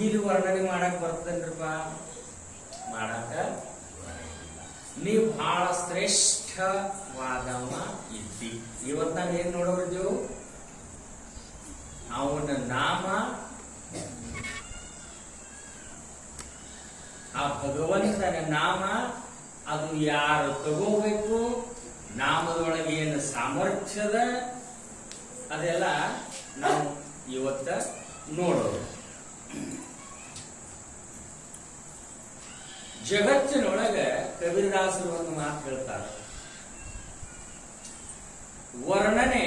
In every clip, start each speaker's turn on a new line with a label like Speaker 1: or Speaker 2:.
Speaker 1: ಬುದ್ಧಿಲಿ ವರ್ಣನೆ ಮಾಡಕ್ ಬರ್ತೇನ್ರಪ್ಪ? ಮಾಡಾಕ ನೀವು ಬಹಳ ಶ್ರೇಷ್ಠವಾದವ ಇದ್ದಿ. ಇವತ್ತು ನಾವು ಏನ್ ನೋಡೋರಿದ್ದೇವು? ಅವನ ನಾಮ, ಆ ಭಗವಂತನ ನಾಮ, ಅದು ಯಾರು ತಗೋಬೇಕು, ನಾಮದೊಳಗೆ ಏನು ಸಾಮರ್ಥ್ಯದ, ಅದೆಲ್ಲ ನಾವು ಇವತ್ತ ನೋಡೋದು. ಜಗತ್ತಿನೊಳಗ ಕಬೀರದಾಸರು ಒಂದು ಮಾತು ಹೇಳ್ತಾರೆ, ವರ್ಣನೆ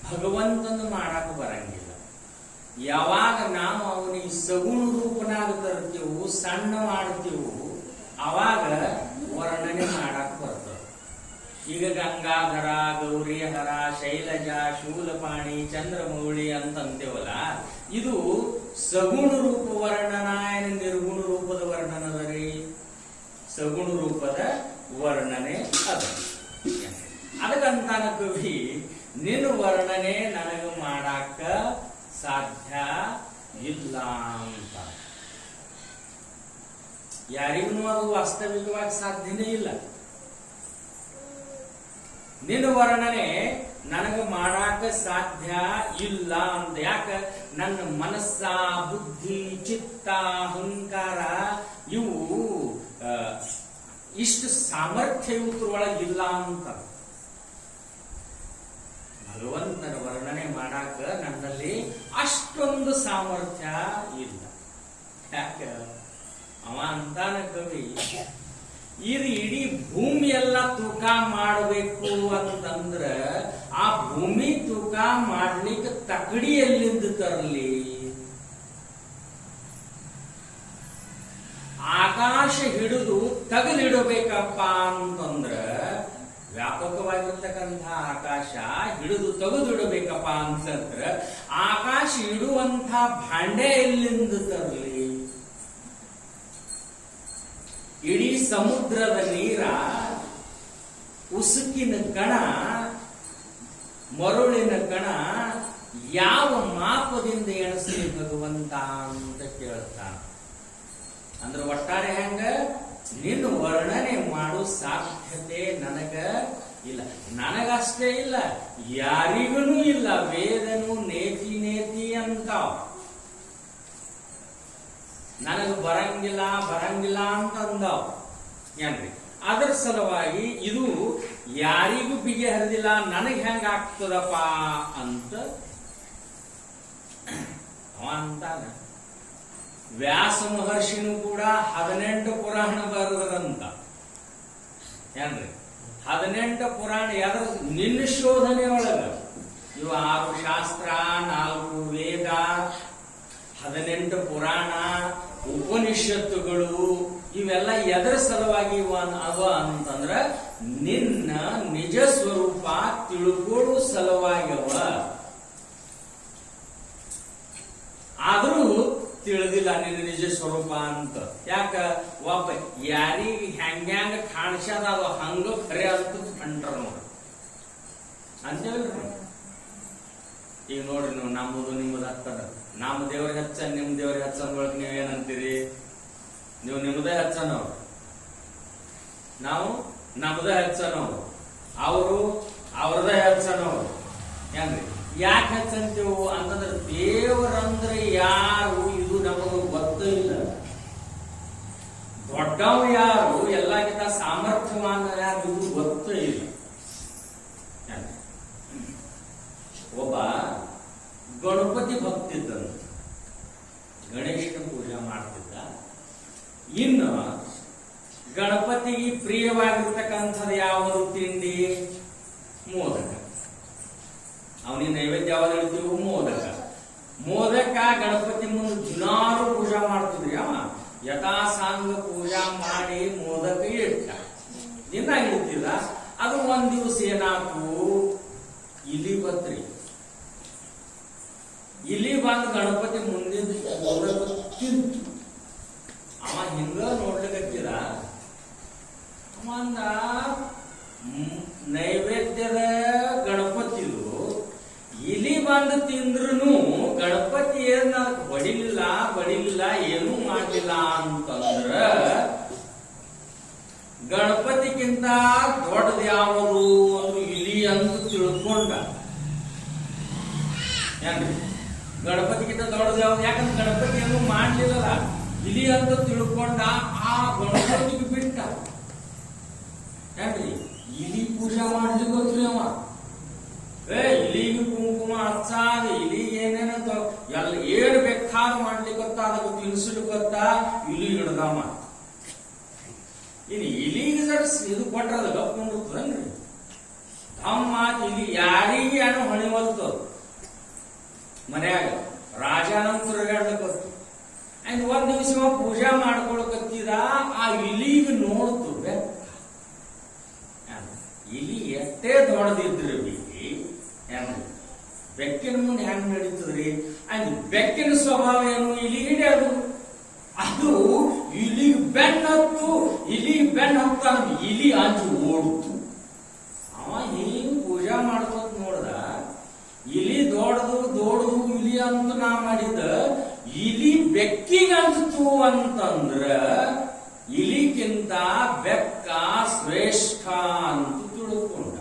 Speaker 1: ಭಗವಂತನ ಮಾಡಾಕ ಬರಂಗಿಲ್ಲ. ಯಾವಾಗ ನಾವು ಅವನಿಗೆ ಸಗುಣ ರೂಪನಾಗ ತರ್ತೀವು, ಸಣ್ಣ ಮಾಡ್ತೀವು, ಅವಾಗ ವರ್ಣನೆ ಮಾಡಾಕ ಬರ್ತದೆ. ಈಗ ಗಂಗಾಧರ, ಗೌರಿಹರ, ಶೈಲಜ, ಶೂಲಪಾಣಿ, ಚಂದ್ರಮೌಳಿ ಅಂತಂತೇವಲ್ಲ, ಇದು ಸಗುಣ ರೂಪ ವರ್ಣನ, ನಿರ್ಗುಣ ರೂಪದ ವರ್ಣನದ ರೀ? ಸಗುಣ ರೂಪದ ವರ್ಣನೆ ಅದ. ಅದಕ್ಕಂತಾನ ಕವಿ, ನಿನ್ನ ವರ್ಣನೆ ನನಗ ಮಾಡಾಕ ಸಾಧ್ಯ ಇಲ್ಲ ಅಂತ. ಯಾರಿಗೂ ಅದು ವಾಸ್ತವಿಕವಾಗಿ ಸಾಧ್ಯನೇ ಇಲ್ಲ. ನಿನ್ನ ವರ್ಣನೆ ನನಗ ಮಾಡಾಕ ಸಾಧ್ಯ ಇಲ್ಲ ಅಂತ. ಯಾಕ? ನನ್ನ ಮನಸ್ಸ, ಬುದ್ಧಿ, ಚಿತ್ತ, ಅಹಂಕಾರ ಇವು ಇಷ್ಟು ಸಾಮರ್ಥ್ಯಯುತರೊಳಗಿಲ್ಲ ಅಂತ. ಭಗವಂತನ ವರ್ಣನೆ ಮಾಡಾಕ ನನ್ನಲ್ಲಿ ಅಷ್ಟೊಂದು ಸಾಮರ್ಥ್ಯ ಇಲ್ಲ. ಯಾಕ? ಅವ ಅಂತಾನ ಕವಿ, ಇದು ಇಡೀ ಭೂಮಿ ಎಲ್ಲ ತೂಕ ಮಾಡಬೇಕು ಅಂತಂದ್ರ ಆ ಭೂಮಿ ತೂಕ ಮಾಡ್ಲಿಕ್ಕೆ ತಕಡಿ ಎಲ್ಲಿಂದ ತರಲಿ? ಆಕಾಶ ಹಿಡಿದು ತಗಲಿಡಬೇಕಪ್ಪ ಅಂತಂದ್ರ, ವ್ಯಾಪಕವಾಗಿರ್ತಕ್ಕಂಥ ಆಕಾಶ ಹಿಡಿದು ತೆಗೆದಿಡಬೇಕಪ್ಪ ಅಂತಂದ್ರ ಆಕಾಶ ಇಡುವಂತ ಭಾಂಡೆ ಎಲ್ಲಿಂದ ತರಲಿ? ಇಡೀ ಸಮುದ್ರದ ನೀರ, ಉಸುಕಿನ ಕಣ, ಮರುಳಿನ ಕಣ ಯಾವ ಮಾಪದಿಂದ ಎಣಿಸಲಿ ಭಗವಂತ ಅಂತ ಕೇಳ್ತಾನ. ಅಂದ್ರೆ ಒಟ್ಟಾರೆ ಹೆಂಗ? ನಿನ್ನ ವರ್ಣನೆ ಮಾಡೋ ಸಾಧ್ಯತೆ ನನಗ ಇಲ್ಲ. ನನಗಷ್ಟೇ ಇಲ್ಲ, ಯಾರಿಗೂ ಇಲ್ಲ. ವೇದನು ನೇತಿ ನೇತಿ ಅಂತಾವ. ನನಗ ಬರಂಗಿಲ್ಲ ಬರಂಗಿಲ್ಲ ಅಂತ ಅಂದಾವ ಏನ್ರಿ. ಅದರ ಸಲುವಾಗಿ ಇದು ಯಾರಿಗೂ ಬಿಗೆ ಹರಿದಿಲ್ಲ, ನನಗೆ ಹೆಂಗ ಆಗ್ತದಪ್ಪ ಅಂತ ಅವ ಅಂತಾನ. ವ್ಯಾಸ ಮಹರ್ಷಿನೂ ಕೂಡ 18 ಪುರಾಣ ಬರೆದರಂತ ಏನ್ರಿ. 18 ಪುರಾಣ ಯಾವ್ದ್ರ ನಿನ್ನ ಶೋಧನೆ ಒಳಗ ಇವು 6 ಶಾಸ್ತ್ರ, 4 ವೇದ, 18 ಪುರಾಣ, ಉಪನಿಷತ್ತುಗಳು, ಇವೆಲ್ಲ ಎದರ ಸಲುವಾಗಿ ಅವ ಅಂತಂದ್ರ ನಿನ್ನ ನಿಜ ಸ್ವರೂಪ ತಿಳ್ಕೊಳ್ಳೋ ಸಲುವಾಗಿ ಅವ. ಆದ್ರೂ ತಿಳಿದಿಲ್ಲ ನಿನ್ನ ನಿಜ ಸ್ವರೂಪ ಅಂತ. ಯಾಕ? ಒಬ್ಬ ಯಾರಿಗೆ ಹೆಂಗ್ಯಾಂಗ ಕಾಣಿಸ್ಯಾದ ಅದು ಹಂಗ ಖರೆ ಅಂತ ಕಂಡ್ರ ನೋಡ್ರಿ ಅಂತೇಳ್ರಿ. ಈಗ ನೋಡ್ರಿ, ನೀವು ನಮ್ಮದು ನಿಮ್ಮದು ಹತ್ತದ, ನಮ್ಮ ದೇವ್ರಿಗೆ ಹಚ್ಚ ನಿಮ್ ದೇವ್ರಿಗೆ ಹಚ್ಚ ಅಂದ್ರೊಳಗೆ ನೀವೇನಂತೀರಿ? ನೀವು ನಿಮ್ಮದೇ ಹಚ್ಚನವ್ರು, ನಾವು ನಮ್ಮದೇ ಹಚ್ಚನವ್ರು, ಅವರು ಅವ್ರದೇ ಹಚ್ಚನವ್ರು ಏನ್ರಿ. ಯಾಕೆ ಹಚ್ಚಂತೀವು ಅಂತಂದ್ರೆ ದೇವರಂದ್ರೆ ಯಾರು ಇದು ನಮಗೂ ಗೊತ್ತೂ ಇಲ್ಲ. ದೊಡ್ಡವ ಯಾರು, ಎಲ್ಲಕ್ಕಿಂತ ಸಾಮರ್ಥ್ಯವಾನ ಯಾರು ಇದು ಗೊತ್ತೂ ಇಲ್ಲ. ಒಬ್ಬ ಗಣಪತಿ ಭಕ್ತಿದ್ದಂತ, ಗಣೇಶನ ಪೂಜೆ ಮಾಡ್ತಿದ್ದ. ಇನ್ನು ಗಣಪತಿಗೆ ಪ್ರಿಯವಾಗಿರ್ತಕ್ಕಂಥದ್ದು ಯಾವುದು ತಿಂಡಿ? ಮೋದಕ. ಅವನಿಗೆ ನೈವೇದ್ಯ ಯಾವ್ದು ಹೇಳ್ತೀವಿ? ಮೋದಕ. ಮೋದಕ ಗಣಪತಿ ಮುಂದೆ ದಿನಾರು ಪೂಜಾ ಮಾಡ್ತಿದ್ರಿ. ಅವ ಯಥಾಸಾಂಗ ಪೂಜಾ ಮಾಡಿ ಮೋದಕ ಇಟ್ಟ, ದಿನ ಇಡ್ತಿಲ್ಲ. ಅದು ಒಂದ್ ದಿವಸ ಏನಾಯ್ತು, ಇಲಿ ಬತ್ರಿ. ಇಲಿ ಬಂದು ಗಣಪತಿ ಮುಂದಿನ ಮೋದಕ ತಿಂತು. ಅವ ಹಿಂಗ ನೋಡ್ಲಿಕ್ಕತ್ತಿದ. ಅವಂದ ನೈವೇದ್ಯದ ಗಣಪತಿದು ಇಲಿ ಬಂದು ತಿಂದ್ರು ಗಣಪತಿ ಏನ್ ಬಡಿಲಿಲ್ಲ ಏನೂ ಮಾಡಲಿಲ್ಲ ಅಂತಂದ್ರ ಗಣಪತಿಗಿಂತ ದೊಡ್ಡದು ಯಾವುದು ಒಂದು ಇಲಿ ಅಂತ ತಿಳ್ಕೊಂಡ. ಏನ್ರಿ ಗಣಪತಿಗಿಂತ ದೊಡ್ಡದು ಯಾವ್ದು? ಯಾಕಂದ್ರೆ ಗಣಪತಿ ಏನು ಮಾಡ್ಲಿಲ್ಲ, ಇಲಿ ಅಂತ ತಿಳ್ಕೊಂಡ ಆ ಗಣಪತಿಗೆ ಬಿಟ್ಟ. ಏನ್ರಿ ಇಲಿ ಪೂಜೆ ಮಾಡ್ಲಿಕ್ಕೆ ಗೊತ್ತಿಲ್ಲ ಅವ. ಇಲಿಗೆ ಕುಂಕುಮ ಹಚ್ಚಾದ, ಇಲಿಗೆ ಏನೇನಂತ ಎಲ್ಲ ಏನ್ ಬೇಕಾದ ಮಾಡ್ಲಿಕ್ಕೆ ಗೊತ್ತಾ, ಅದಕ್ಕೆ ತಿನ್ಸ್ಲಿಕ್ಕೆ ಗೊತ್ತಾ, ಇಲಿ ಹಿಡ್ದಮ್ಮ. ಇನ್ನು ಇಲಿಗೆ ಇದು ಕೊಟ್ರದ ಗಪ್ಕೊಂಡಿರ್ತದನ್ರಿ ತಮ್ಮ ಇಲ್ಲಿ ಯಾರಿಗೆ ಏನೋ ಹೊಣಿವಲ್ತು ಮನ್ಯಾಗ ರಾಜಾನಂತ ತಿರುಗಾಡ್ಲಿಕ್ಕತ್ತು. ಅಂಡ್ ಒಂದ್ ದಿವಸ ಪೂಜಾ ಮಾಡ್ಕೊಳಕತ್ತಿದ, ಆ ಇಲಿಗೆ ನೋಡ್ತು ಬೆಕ್ಕ. ಇಲಿ ಎಷ್ಟೇ ದೊಡ್ಡದಿದ್ರು ಬೆಕ್ಕಿನ ಮುಂದೆ ಹೆಂಗ್ ನಡೀತದ್ರಿ? ಅಂಡ್ ಬೆಕ್ಕಿನ ಸ್ವಭಾವ ಏನು? ಇಲಿ ಹಿಡಿಯೋದು. ಅದು ಇಲಿಗೆ ಬೆನ್ನತ್ತು, ಇಲಿ ಅಂಚು ಓಡ್ತು. ಅವ ಹಿಂಗ್ ಪೂಜಾ ಮಾಡ್ಕೋತ ನೋಡ್ದ, ಇಲಿ ದೊಡ್ಡದು ಇಲಿ ಅಂತ ನಾ ಮಾಡಿದ, ಇಲಿ ಬೆಕ್ಕಿಗೆ ಅಂಚಿತು ಅಂತಂದ್ರ ಇಲಿಗಿಂತ ಬೆಕ್ಕ ಶ್ರೇಷ್ಠ ಅಂತ ತಿಳ್ಕೊಂಡ.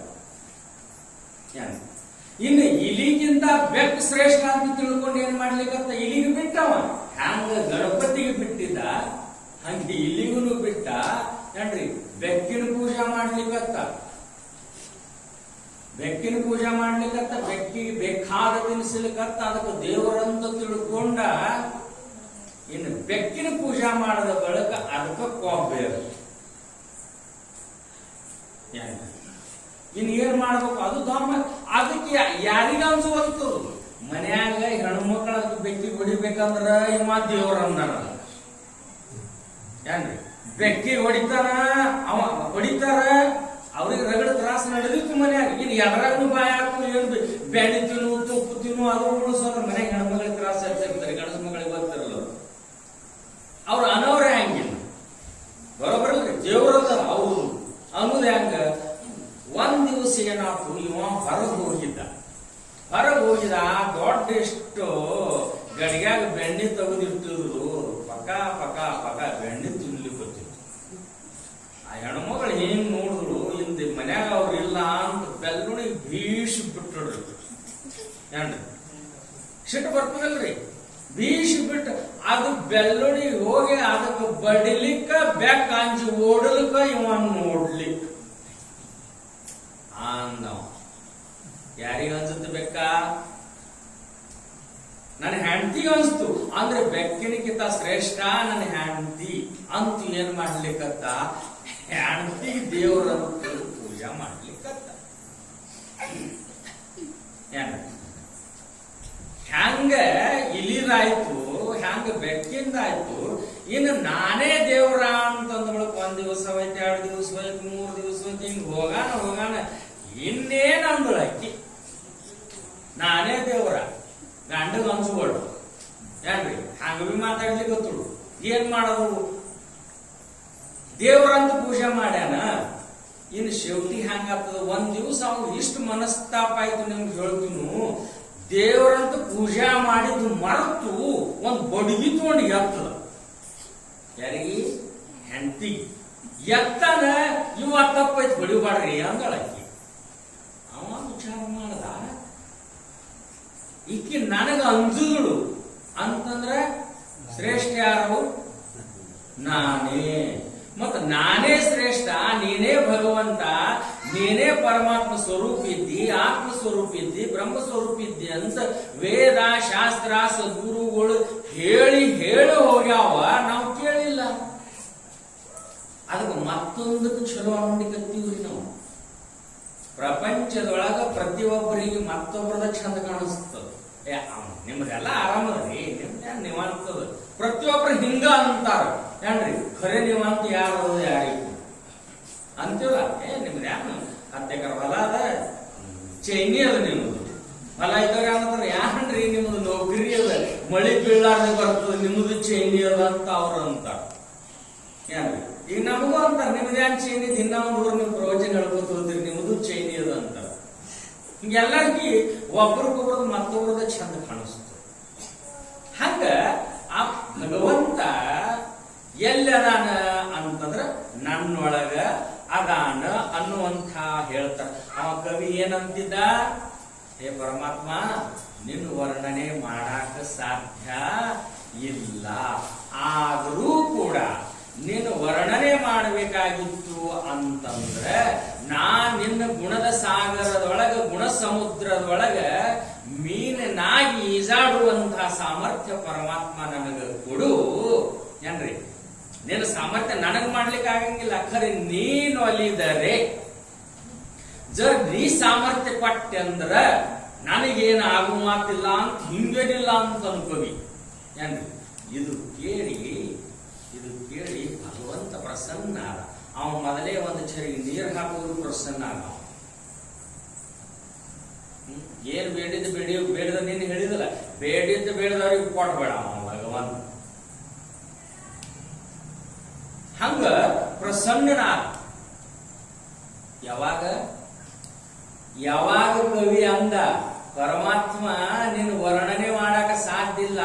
Speaker 1: ಇನ್ನು ಇಲಿಗಿಂತ ಬೆಕ್ಕ ಶ್ರೇಷ್ಠ ಅಂತ ತಿಳ್ಕೊಂಡು ಏನ್ ಮಾಡ್ಲಿಕ್ಕಂತ ಇಲಿಗೆ ಬಿಟ್ಟವ. ಹ್ಯಾಂಗ ಗಣಪತಿಗೆ ಬಿಟ್ಟಿದ್ದ ಹಂಗೆ ಇಲಿಗೂ ಬಿಟ್ಟ. ಏನ್ರಿ ಬೆಕ್ಕಿನ ಪೂಜಾ ಮಾಡ್ಲಿಕ್ಕತ್ತ, ಬೆಕ್ಕಿಗೆ ಬೇಕಾದ ತಿನ್ನಿಸ್ಲಿಕ್ಕತ್ತ, ಅದಕ್ಕೆ ದೇವರಂತ ತಿಳ್ಕೊಂಡ. ಇನ್ನು ಬೆಕ್ಕಿನ ಪೂಜಾ ಮಾಡದ ಬಳಿಕ ಅದಕ್ಕೆ ಕೊಬ್ಬೇರು. ಇನ್ ಏನ್ ಮಾಡ್ಬೇಕು? ಅದು ಅದಕ್ಕೆ ಯಾರಿಗ ಅನ್ಸುವಂತು ಮನ್ಯಾಗ ಹೆಣ್ಮಕ್ಳ ಬೆಕ್ಕಿಗೆ ಹೊಡಿಬೇಕಂದ್ರ ಇವ ದೇವ್ರ ಅಂದಾರ. ಏನ್ರಿ ಬೆಕ್ಕಿಗೆ ಹೊಡಿತಾರ, ಅವ ಹೊಡಿತಾರ, ಅವ್ರಿಗೆ ರಗಡ ತ್ರಾಸ ನಡೆದಿತ್ತು ಮನ್ಯಾಗ. ಇನ್ ಎದ್ರಾಗೂ ಬಾಯ ಹಾಕು, ಏನ್ ಬೆಣ್ಣೆ ತಿನ್ನು, ತುಪ್ಪ ತಿನ್ನು, ಅದು ಉಳಿಸೋದ್ರ ಮನ್ಯಾಗ ಹೆಣ್ಮಕ್ಳಿಗೆ ತ್ರಾಸ ಆಗ್ತಿರ್ತಾರೆ, ಗಂಡಸ ಮಗಳಿಗೆ ಗೊತ್ತಿರಲ್ಲ. ಅವ್ರು ಅನವ್ರೆ ಹಂಗಿಲ್ಲ, ಬರೋಬರಲ್ರಿ ದೇವ್ರದ ಅವ್ರು ಅನ್ನೋದು ಹೆಂಗ. ಒಂದ್ ದಿವಸ ಏನಾಯ್ತು, ಇವ ಹೊರಗೆ ಹೋಗಿದ ದೊಡ್ಡ ಎಷ್ಟು ಗಡಿಗ್ಯಾಗ ಬೆಣ್ಣೆ ತೆಗೆದಿಟ್ಟಿದ್ರು, ಪಕ ಬೆಣ್ಣೆ ತಿನ್ಲಿಕ್ಕೆ ಗೊತ್ತಿತ್ತು. ಆ ಹೆಣ್ಮಗಳು ಹೆಂಗ್ ನೋಡಿದ್ರು, ಇಂದ ಮನ್ಯಾಗ ಅವ್ರು ಇಲ್ಲ ಅಂತ ಬೆಲ್ಲುಣಿ ಭೀಷ್ ಬಿಟ್ಟರು. ಏನ್ರಿ ಸಿಟ್ಟು ಬರ್ತದಲ್ರಿ, ಭೀಷ್ ಬಿಟ್ಟು ಅದು ಬೆಲ್ಲುಣಿ ಹೋಗಿ ಅದಕ್ಕೆ ಬಡಿಲಿಕ್ಕ ಬೆಕ್ಕ ಅಂಜಿ ಓಡಲಿಕ್ಕ ಇವ ನೋಡ್ಲಿಕ್ಕ ಅಂದವ. ಯಾರಿಗ ಅನ್ಸುತ್ತೆ ಬೆಕ್ಕ? ನನ್ನ ಹೆಂಡತಿಗೆ ಅನ್ಸ್ತು. ಅಂದ್ರೆ ಬೆಕ್ಕಿನಕ್ಕಿಂತ ಶ್ರೇಷ್ಠ ನನ್ನ ಹೆಂಡತಿ ಅಂತ ಏನ್ ಮಾಡ್ಲಿಕ್ಕತ್ತ, ಹೆಂಡತಿಗೆ ದೇವರಂತ ಪೂಜಾ ಮಾಡ್ಲಿಕ್ಕತ್ತ. ಹೆಂಗ ಇಲಿದಾಯ್ತು, ಹೆಂಗ ಬೆಕ್ಕಿಂದಾಯ್ತು. ಇನ್ನು ನಾನೇ ದೇವ್ರ ಅಂತಂದ್ಬಿಡಕ್ ಒಂದ್ ದಿವಸ ಹೋಯ್ತು, 2 ದಿವಸ ಹೋಯ್ತು, 3 ದಿವಸ ಹೋಯ್ತು, ಹಿಂಗ್ ಹೋಗಾನ ಇನ್ನೇನ್ ಅಂದಳು ಅಕ್ಕಿ, ನಾನೇ ದೇವ್ರ. ಗಂಡಗ ಅನ್ಸ್ಕೊಡು. ಏನ್ರಿ ಹಂಗ ಬಿ ಮಾತಾಡ್ಲಿಕ್ಕೆ ಗೊತ್ತಳು. ಏನ್ ಮಾಡೋದು? ದೇವ್ರಂತ ಪೂಜೆ ಮಾಡ್ಯಾನ. ಇನ್ನು ಶೆವಟಿ ಹಂಗಾಗ್ತದ. ಒಂದ್ ದಿವಸ ಅವ್ನು ಇಷ್ಟು ಮನಸ್ತಾಪ ಆಯ್ತು, ನಿಮ್ಗೆ ಹೇಳ್ತೀನು, ದೇವರಂತ ಪೂಜಾ ಮಾಡಿದ್ದು ಮರೆತು ಒಂದ್ ಬಡಗಿ ತಗೊಂಡು ಎತ್ತದ. ಯಾರಿಗೆ? ಹೆಂಡತಿ ಎತ್ತನ. ಇವ ತಪ್ಪೈತ್ ಬಡಿಬಾಡ್ರಿ ಅಂದಳಕ್ಕಿ. ಅವ ವಿಚಾರ ಮಾಡದ, ಈಕಿ ನನಗ ಅಂಜುಗಳು ಅಂತಂದ್ರೆ ಶ್ರೇಷ್ಠ ಯಾರು? ನಾನೇ. ಮತ್ತ ನಾನೇ ಶ್ರೇಷ್ಠ, ನೀನೇ ಭಗವಂತ, ನೀನೇ ಪರಮಾತ್ಮ ಸ್ವರೂಪ ಇದ್ದಿ, ಆತ್ಮ ಸ್ವರೂಪ ಇದ್ದಿ, ಬ್ರಹ್ಮ ಸ್ವರೂಪ ಇದ್ದಿ ಅಂತ ವೇದ ಶಾಸ್ತ್ರ ಸದ್ಗುರುಗಳು ಹೇಳಿ ಹೋಗ್ಯಾವ, ನಾವು ಕೇಳಿಲ್ಲ. ಅದಕ್ಕೆ ಮತ್ತೊಂದಕ್ಕೆ ಚಲೋ ಅಂಗಡಿಕತ್ತೀವ್ರಿ ನಾವು. ಪ್ರಪಂಚದೊಳಗ ಪ್ರತಿಯೊಬ್ಬರಿಗೆ ಮತ್ತೊಬ್ಬರದ ಚಂದ ಕಾಣಿಸ್ತದ. ನಿಮ್ದೆಲ್ಲ ಆರಾಮದ್ರಿ, ನಿಮ್ದ ನೀವಂತದ. ಪ್ರತಿಯೊಬ್ಬರು ಹಿಂಗ ಅಂತಾರ. ಏನ್ರಿ ಖರೆ ನೀವಂತ ಯಾರು ಯಾರಿಗೂ ಅಂತೀವಲ್ಲ. ನಿಮ್ದು ಯಾರು 10 ಎಕರೆ ಹೊಲ ಅದ, ಚೈನಿ ಅದ. ನಿಮ್ದು ಹೊಲ ಇದ್ದವ್ರ ಏನಂತಾರ, ಯಾನ್ರಿ ನಿಮ್ದು ನೌಕರಿ ಅದ, ಮಳಿ ಬೀಳಾರ್ದೆ ಬರ್ತದ, ನಿಮ್ದು ಚೈನಿ ಅದ ಅಂತ ಅವ್ರು ಅಂತಾರ. ಏನ್ರಿ ಈಗ ನಮಗೂ ಅಂತಾರ, ನಿಮ್ದು ಯಾನ್ ಚೈನಿ, ದಿನ ಒಂದ್ ನೀವು ಪ್ರವಚನ ಹೇಳ್ಕೊತ ಹೋದ್ರಿ, ನಿಮ್ದು ಚೈನಿ ಅದ ಅಂತಾರ. ಹಿಂಗೆಲ್ಲರಿಗಿ ಒಬ್ರಿಗೊಬ್ರದ್ ಮತ್ತೊಬ್ರದ ಚಂದ ಕಾಣಿಸ್ತು. ಹಂಗ ಎಲ್ಲಿ ಅದಾನ ಅಂತಂದ್ರ ನನ್ನೊಳಗ ಅದಾನ ಅನ್ನುವಂಥ ಹೇಳ್ತಾರ. ಅವ ಕವಿ ಏನಂತಿದ್ದ, ಹೇ ಪರಮಾತ್ಮ ನಿನ್ನ ವರ್ಣನೆ ಮಾಡಾಕ ಸಾಧ್ಯ ಇಲ್ಲ, ಆದರೂ ಕೂಡ ನೀನು ವರ್ಣನೆ ಮಾಡಬೇಕಾಗಿತ್ತು ಅಂತಂದ್ರೆ ನಿನ್ನ ಗುಣದ ಸಾಗರದೊಳಗ ಗುಣ ಸಮುದ್ರದೊಳಗ ಮೀನಾಗಿ ಈಜಾಡುವಂತಹ ಸಾಮರ್ಥ್ಯ ಪರಮಾತ್ಮ ನನಗ ಕೊಡು ಏನ್ರಿ. ನಿನ್ನ ಸಾಮರ್ಥ್ಯ ನನಗ್ ಮಾಡ್ಲಿಕ್ಕೆ ಆಗಂಗಿಲ್ಲ, ಖರೆ ನೀನು ಅಲಿದರೆ ನೀ ಸಾಮರ್ಥ್ಯ ಪಟ್ಟೆ ಅಂದ್ರ ನನಗೇನು ಆಗು ಮಾತಿಲ್ಲ ಅಂತ ಹಿಂಗೇನಿಲ್ಲ ಅಂತ ಅನ್ಕೋವಿ ಏನ್ರಿ. ಇದು ಕೇಳಿ ಭಗವಂತ ಪ್ರಸನ್ನ ಆದ. ಅವ ಮೊದಲೇ ಒಂದು ಚರಿಗೆ ನೀರು ಹಾಕೋದು ಪ್ರಸನ್ನ ಆಗ. ಏನ್ ಬೇಡಿದ ನೀನು ಹೇಳಿದಲ್ಲ, ಬೇಡದವ್ರಿಗೆ ಕೊಟ್ಬೇಡ ಅವ ಭಗವಂತ. ಹಂಗ ಪ್ರಸನ್ನನಾದ. ಯಾವಾಗ ಕವಿ ಅಂದ ಪರಮಾತ್ಮ ನೀನು ವರ್ಣನೆ ಮಾಡಕ ಸಾಧ್ಯ ಇಲ್ಲ,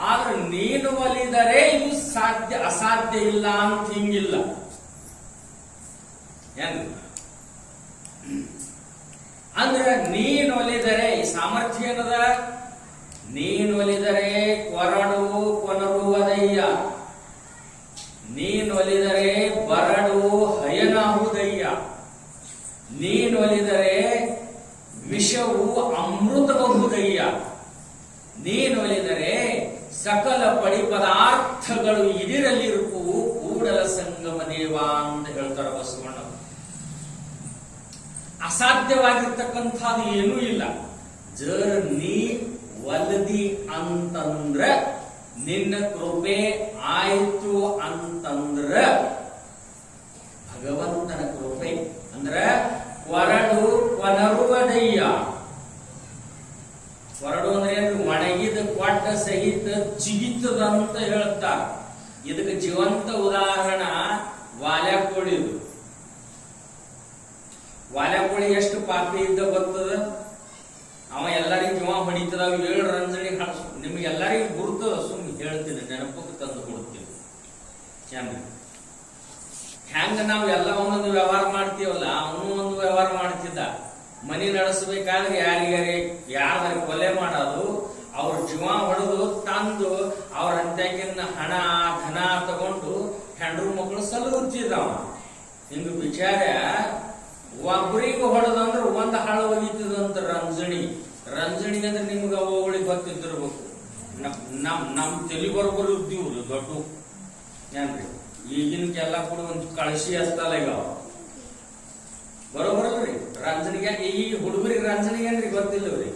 Speaker 1: ಆದ್ರೆ ನೀನು ಒಲಿದರೆ ಇದು ಅಸಾಧ್ಯ ಇಲ್ಲ ಅಂತ ಹಿಂಗಿಲ್ಲ ಅಂದ್ರೆ ನೀನು ಒಲಿದರೆ ಈ ಸಾಮರ್ಥ್ಯ ಏನದ, ನೀನು ಒಲಿದರೆ ಕೊರಡು ಕೊನರುವುದಯ್ಯ, ನೀನು ಒಲಿದರೆ ಬರಡು ಹಯನಾಹುದಯ್ಯ, ನೀನು ಒಲಿದರೆ ವಿಷವು ಅಮೃತಬಹುದಯ್ಯ, ನೀನು ಒಲಿದರೆ ಸಕಲ ಪಡಿ ಪದಾರ್ಥಗಳು ಇದಿರಲಿರುವು ಕೂಡಲ ಸಂಗಮ ದೇವ ಅಂತ ಹೇಳ್ತಾರ ಬಸವಣ್ಣ. ಅಸಾಧ್ಯವಾಗಿರ್ತಕ್ಕಂಥದ್ದು ಏನೂ ಇಲ್ಲ. ನೀ ಒಲದಿ ಅಂತಂದ್ರ ನಿನ್ನ ಕೃಪೆ ಆಯ್ತು ಅಂತಂದ್ರ ಭಗವಂತನ ಕೃಪೆ ಅಂದ್ರ ಕೊರಡು ಕೊನರುವುದಯ್ಯ. ಕೊರಡು ಅಂದ್ರೆ ಒಣಗಿದ ಕೊಟ್ಟ ಸಹಿತ ಚಿಗಿತದಂತ ಹೇಳ್ತಾರ. ಇದಕ್ಕೆ ಜೀವಂತ ಉದಾಹರಣ ವಾಲ್ಯಾಕೋಳಿ. ವಾಲ್ಯಾಕೋಳಿ ಎಷ್ಟು ಪಾಪಿ ಇದ್ದ ಬರ್ತದ, ಅವ ಎಲ್ಲರಿಗೂ ಜೀವ ಹೊಡಿತದ. 7 ರಂಜಣಿ ನಿಮ್ಗೆ ಎಲ್ಲರಿಗೂ ಗುರ್ತದ, ಸುಮ್ಮನೆ ಹೇಳ್ತೀನಿ, ನೆನಪಕ್ಕೆ ತಂದು ಕೊಡ್ತೀವಿ. ಹೆಂಗ ನಾವು ಎಲ್ಲ ಒಂದೊಂದು ವ್ಯವಹಾರ ಮಾಡ್ತೀವಲ್ಲ, ಅವನು ಒಂದು ವ್ಯವಹಾರ ಮಾಡ್ತಿದ್ದ. ಮನಿ ನಡೆಸಬೇಕಾದ್ರೆ ಯಾರ್ದಾರ ಕೊಲೆ ಮಾಡೋದು, ಅವ್ರ ಜೀವ ಹೊಡೆದು ತಂದು ಅವ್ರ ಅಂತ್ಯಕಿನ್ನ ಹಣ ಧನ ತಗೊಂಡು ಹೆಂಡ್ರು ಮಕ್ಕಳು ಸಲುತ್ತಿದ್ದವ. ಹಿಂಗ ವಿಚಾರ ಒಬ್ರಿಗೆ ಹೊಡೆದಂದ್ರೆ ಒಂದ್ ಹಾಳು ಒಗಿತದಂತ ರಂಜಣಿ ಅಂದ್ರೆ ನಿಮ್ಗೆ ಅವಳಿಗೆ ಗೊತ್ತಿದ್ದಿರ್ಬೇಕು. ನಮ್ ತಲೆ ಬರೋಬ್ಬರು ಇದ್ದೀವ್ರಿ ದೊಡ್ಡ ಏನ್ರಿ. ಈಗಿನಕ್ಕೆಲ್ಲ ಕೂಡ ಒಂದು ಕಳಶಿ ಹಸ್ತಲ್ಲ ಈಗ ಬರೋಬರಲ್ರಿ. ರಂಜನಿಗೆ ಈ ಹುಡುಗರಿಗೆ ರಂಜನಿಗೆ ಏನ್ರಿ ಗೊತ್ತಿಲ್ಲವ್ರಿ.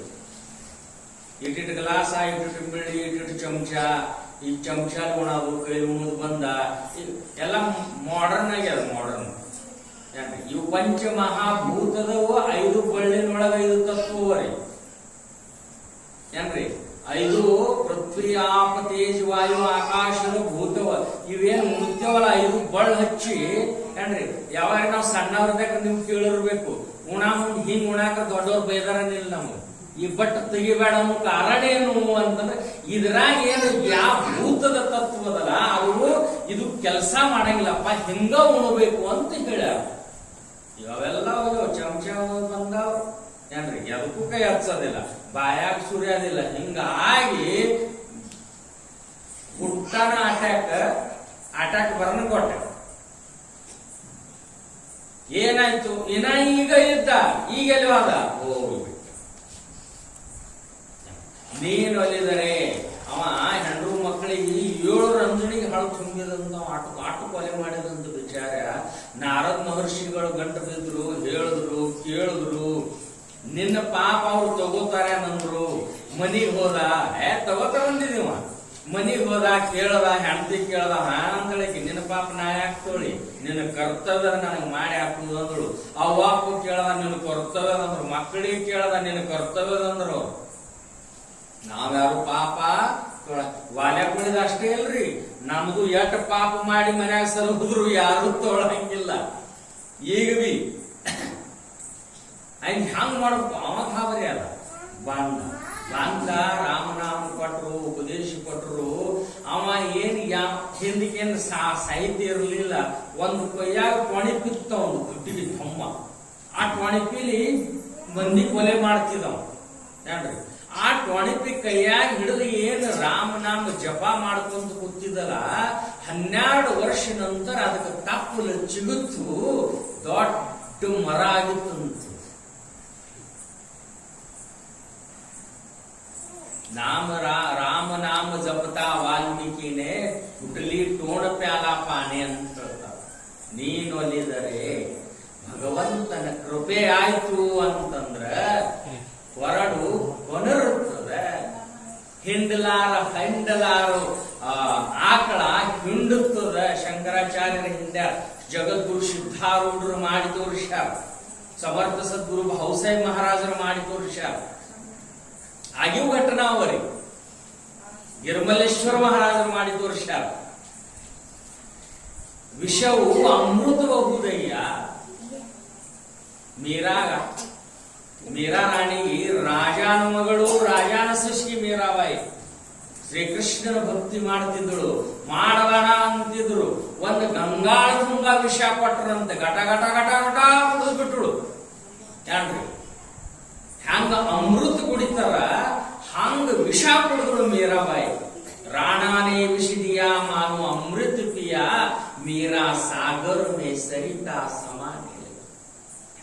Speaker 1: ಇಟ್ಟಿಟ್ಟು ಗ್ಲಾಸ, ಇಟ್ಟಿಟ್ಟು ಬಿಳಿ, ಇಟ್ಟಿಟ್ಟು ಚಮಚ, ಈ ಚಮಚ ಉಣದು, ಕೈ ಉಣದು ಬಂದ, ಎಲ್ಲ ಮಾಡರ್ನ್ ಆಗ್ಯದ. ಮಾಡರ್ನ್ ಏನ್ರಿ. ಇವು ಪಂಚ ಮಹಾಭೂತದವು 5 ಬಳ್ಳಿನೊಳಗ 5 ತತ್ವರಿ ಏನ್ರಿ. 5 ಪೃಥ್ವಿ ಆಪ ತೇಜ್ ವಾಯು ಆಕಾಶದ ಭೂತವ. ಇವೇನು ಮುತ್ಯವಲ್ಲ 5 ಬಳ್ಳ ಹಚ್ಚಿ ಏನ್ರಿ. ಯಾವಾಗ ನಾವು ಸಣ್ಣವ್ರದಾಗ ನಿಮ್ಗೆ ಕೇಳಿರ್ಬೇಕು, ಮುಂದ್ ಹಿಂಗ್ ಉಣಾಕ ದೊಡ್ಡವ್ರ ಬೈದಾರನಿಲ್ಲ ನಮ್ಗೆ. ಈ ಬಟ್ ತೆಗಿಬೇಡ ಅನ್ನೋ ಕಾರಣ ಏನು ಅಂತಂದ್ರೆ ಇದ್ರಾಗ ಏನು ಯಾವ ಭೂತದ ತತ್ವದಲ್ಲ ಅವರು ಇದು ಕೆಲಸ ಮಾಡಂಗಿಲ್ಲಪ್ಪ, ಹಿಂಗ ಉಣಬೇಕು ಅಂತ ಹೇಳ್ಯಾರ. ಇವೆಲ್ಲ ಚಮಚ ಬಂದಾವ ಏನ್ರಿ. ಅದಕ್ಕೂ ಕೈ ಹಚ್ಚೋದಿಲ್ಲ, ಬಾಯಾಗ ಸುರಿಯೋದಿಲ್ಲ. ಹಿಂಗಾಗಿ ಹುಟ್ಟನ ಅಟ್ಯಾಕ್ ಬರ್ನ ಕೊಟ್ಟ. ಏನಾಯ್ತು? ಈಗ ಇದ್ದ, ಈಗ ಎಲ್ಲಿವಾದ ಹೋಗ್ಬಿಟ್ಟು. ನೀನು ಅಲ್ಲಿದರೆ ಅವ ಹೆಂಡ್ರು ಮಕ್ಕಳಿಗೆ 7 ರಂಜಣಿಗೆ ಹಳು ತುಂಬಿದಂತ ಆಟು ಕೊಲೆ ಮಾಡಿದಂತ ವಿಚಾರ ನಾರದ ಮಹರ್ಷಿಗಳು ಗಂಟು ಬಿದ್ರು, ಹೇಳಿದ್ರು, ಕೇಳಿದ್ರು. ನಿನ್ನ ಪಾಪ ಅವ್ರು ತಗೋತಾರೆ ಅಂದ್ರು. ಮನಿಗ್ ಹೋದ, ತಗೋತಾ ಬಂದಿದೀವ. ಮನಿಗ್ ಹೋದ, ಕೇಳದ, ಹೆಂಡತಿ ಕೇಳದ, ಅಂತಳಿಕೆ ನಿನ್ನ ಪಾಪ ನಾ ಯಾಕೆ ತೋಳಿ, ನಿನ್ನ ಕರ್ತವ್ಯ ನನಗೆ ಮಾಡಿ ಹಾಕುದು ಅಂದಳು. ಅವ್ವಾಪು ಕೇಳದ, ನಿನ್ನ ಕರ್ತವ್ಯದ ಅಂದ್ರು. ಮಕ್ಕಳಿಗೆ ಕೇಳದ, ನಿನ್ನ ಕರ್ತವ್ಯದಂದ್ರು. ನಾವ್ಯಾರು ಪಾಪ ವಾಲ್ಯ ಕುಳಿದ ಅಷ್ಟೇ ಇಲ್ರಿ, ನಮ್ದು ಎಟ್ ಪಾಪ ಮಾಡಿ ಮನ್ಯಾಗ ಸಲುದ್ರು ಯಾರು ತೊಳಂಗಿಲ್ಲ. ಈಗ ಬಿ ಹಂಗ್ ಮಾಡ್ಬೇಕು. ಅವ ಗಾಬರಿ ಅದ ಬಂದ ರಾಮನಾಮ ಕೊಟ್ರು, ಉಪದೇಶ ಕೊಟ್ರು. ಅವ ಏನ್ ಹಿಂದಕ್ಕೇನು ಸಾಹಿತ್ಯ ಇರಲಿಲ್ಲ. ಒಂದು ಕೊಯ್ಯಾಗ ಟೊಣಿಪಿತ್ತ ಒಂದು ಕುಟ್ಟಿಗೆ ಥಮ್ಮ, ಆ ಟೊಣಿಪಿಲಿ ಮಂದಿ ಕೊಲೆ ಮಾಡ್ತಿದ್ದವ ಏನ್ರಿ. ಆ ಟೊಣಿಪಿ ಕೈಯಾಗ ಹಿಡಿದು ಏನು ರಾಮನಾಮ ಜಪ ಮಾಡ್ಕೊಂತ ಕೂತಿದ್ದಲ್ಲ, 12 ವರ್ಷ ನಂತರ ಅದಕ್ಕೆ ತಪ್ಪಲು ಚಿಗುತ್ತು ದೊಡ್ಡ ಮರ ಆಗಿತ್ತಂತ. ರಾಮನಾಮ ಜಪತಾ ವಾಲ್ಮೀಕಿನೇ ಹುಟ್ಟಲಿ ಟೋಣ ಪ್ಯಾಲ ಪಾನೆ ಅಂತ ಹೇಳ್ತಾರೆ. ನೀನೊಲಿದರೆ ಭಗವಂತನ ಕೃಪೆ ಆಯ್ತು ಅಂತಂದ್ರ ಹೊರಡು ಕೊನರುತ್ತದ. ಹಿಂಡಲಾರು ಆಕಳ ಹಿಂಡುತ್ತದ. ಶಂಕರಾಚಾರ್ಯರ ಹಿಂದೆ ಜಗದ್ಗುರು ಸಿದ್ಧಾರೂಢರು ಮಾಡಿ ತೋರಿಸ್ಯಾರ, ಸಮರ್ಥ ಸದ್ಗುರು ಹೌಸೈ ಮಹಾರಾಜರು ಮಾಡಿ ತೋರಿಸ್ಯಾರ. ಆಗಿವು ಘಟನಾವರಿ ಗಿರ್ಮಲೇಶ್ವರ ಮಹಾರಾಜರು ಮಾಡಿ ತೋರಿಸ್ಯಾರ. ವಿಷವು ಅಮೃತಬಹುದಯ್ಯ. ಮೀರಾ ರಾಣಿಗೆ ರಾಜಾನ ಮಗಳು, ರಾಜಾನ ಸೃಷ್ಟಿ ಮೀರಾಬಾಯಿ ಶ್ರೀಕೃಷ್ಣನ ಭಕ್ತಿ ಮಾಡ್ತಿದ್ದಳು, ಮಾಡಬೇಡ ಅಂತಿದ್ರು. ಒಂದು ಗಂಗಾಳ ತುಂಬಾ ವಿಷ ಕೊಟ್ರಂತೆ, ಘಟ ಘಟ ಘಟ ಘಟ ಬಿಟ್ಟಳು ಏನ್ರಿ. ಹಂಗ ಅಮೃತ ಕುಡಿತಾರ, ಹಂಗ ವಿಷ ಕುಡಿದಳು ಮೀರಾಬಾಯಿ. ರಾಣಾನೇ ವಿಷದಿಯ ಮಾನು ಅಮೃತ ಪಿಯ, ಮೀರಾ ಸಾಗರ ಮೇ ಸರಿತಾ ಸಮಾನ.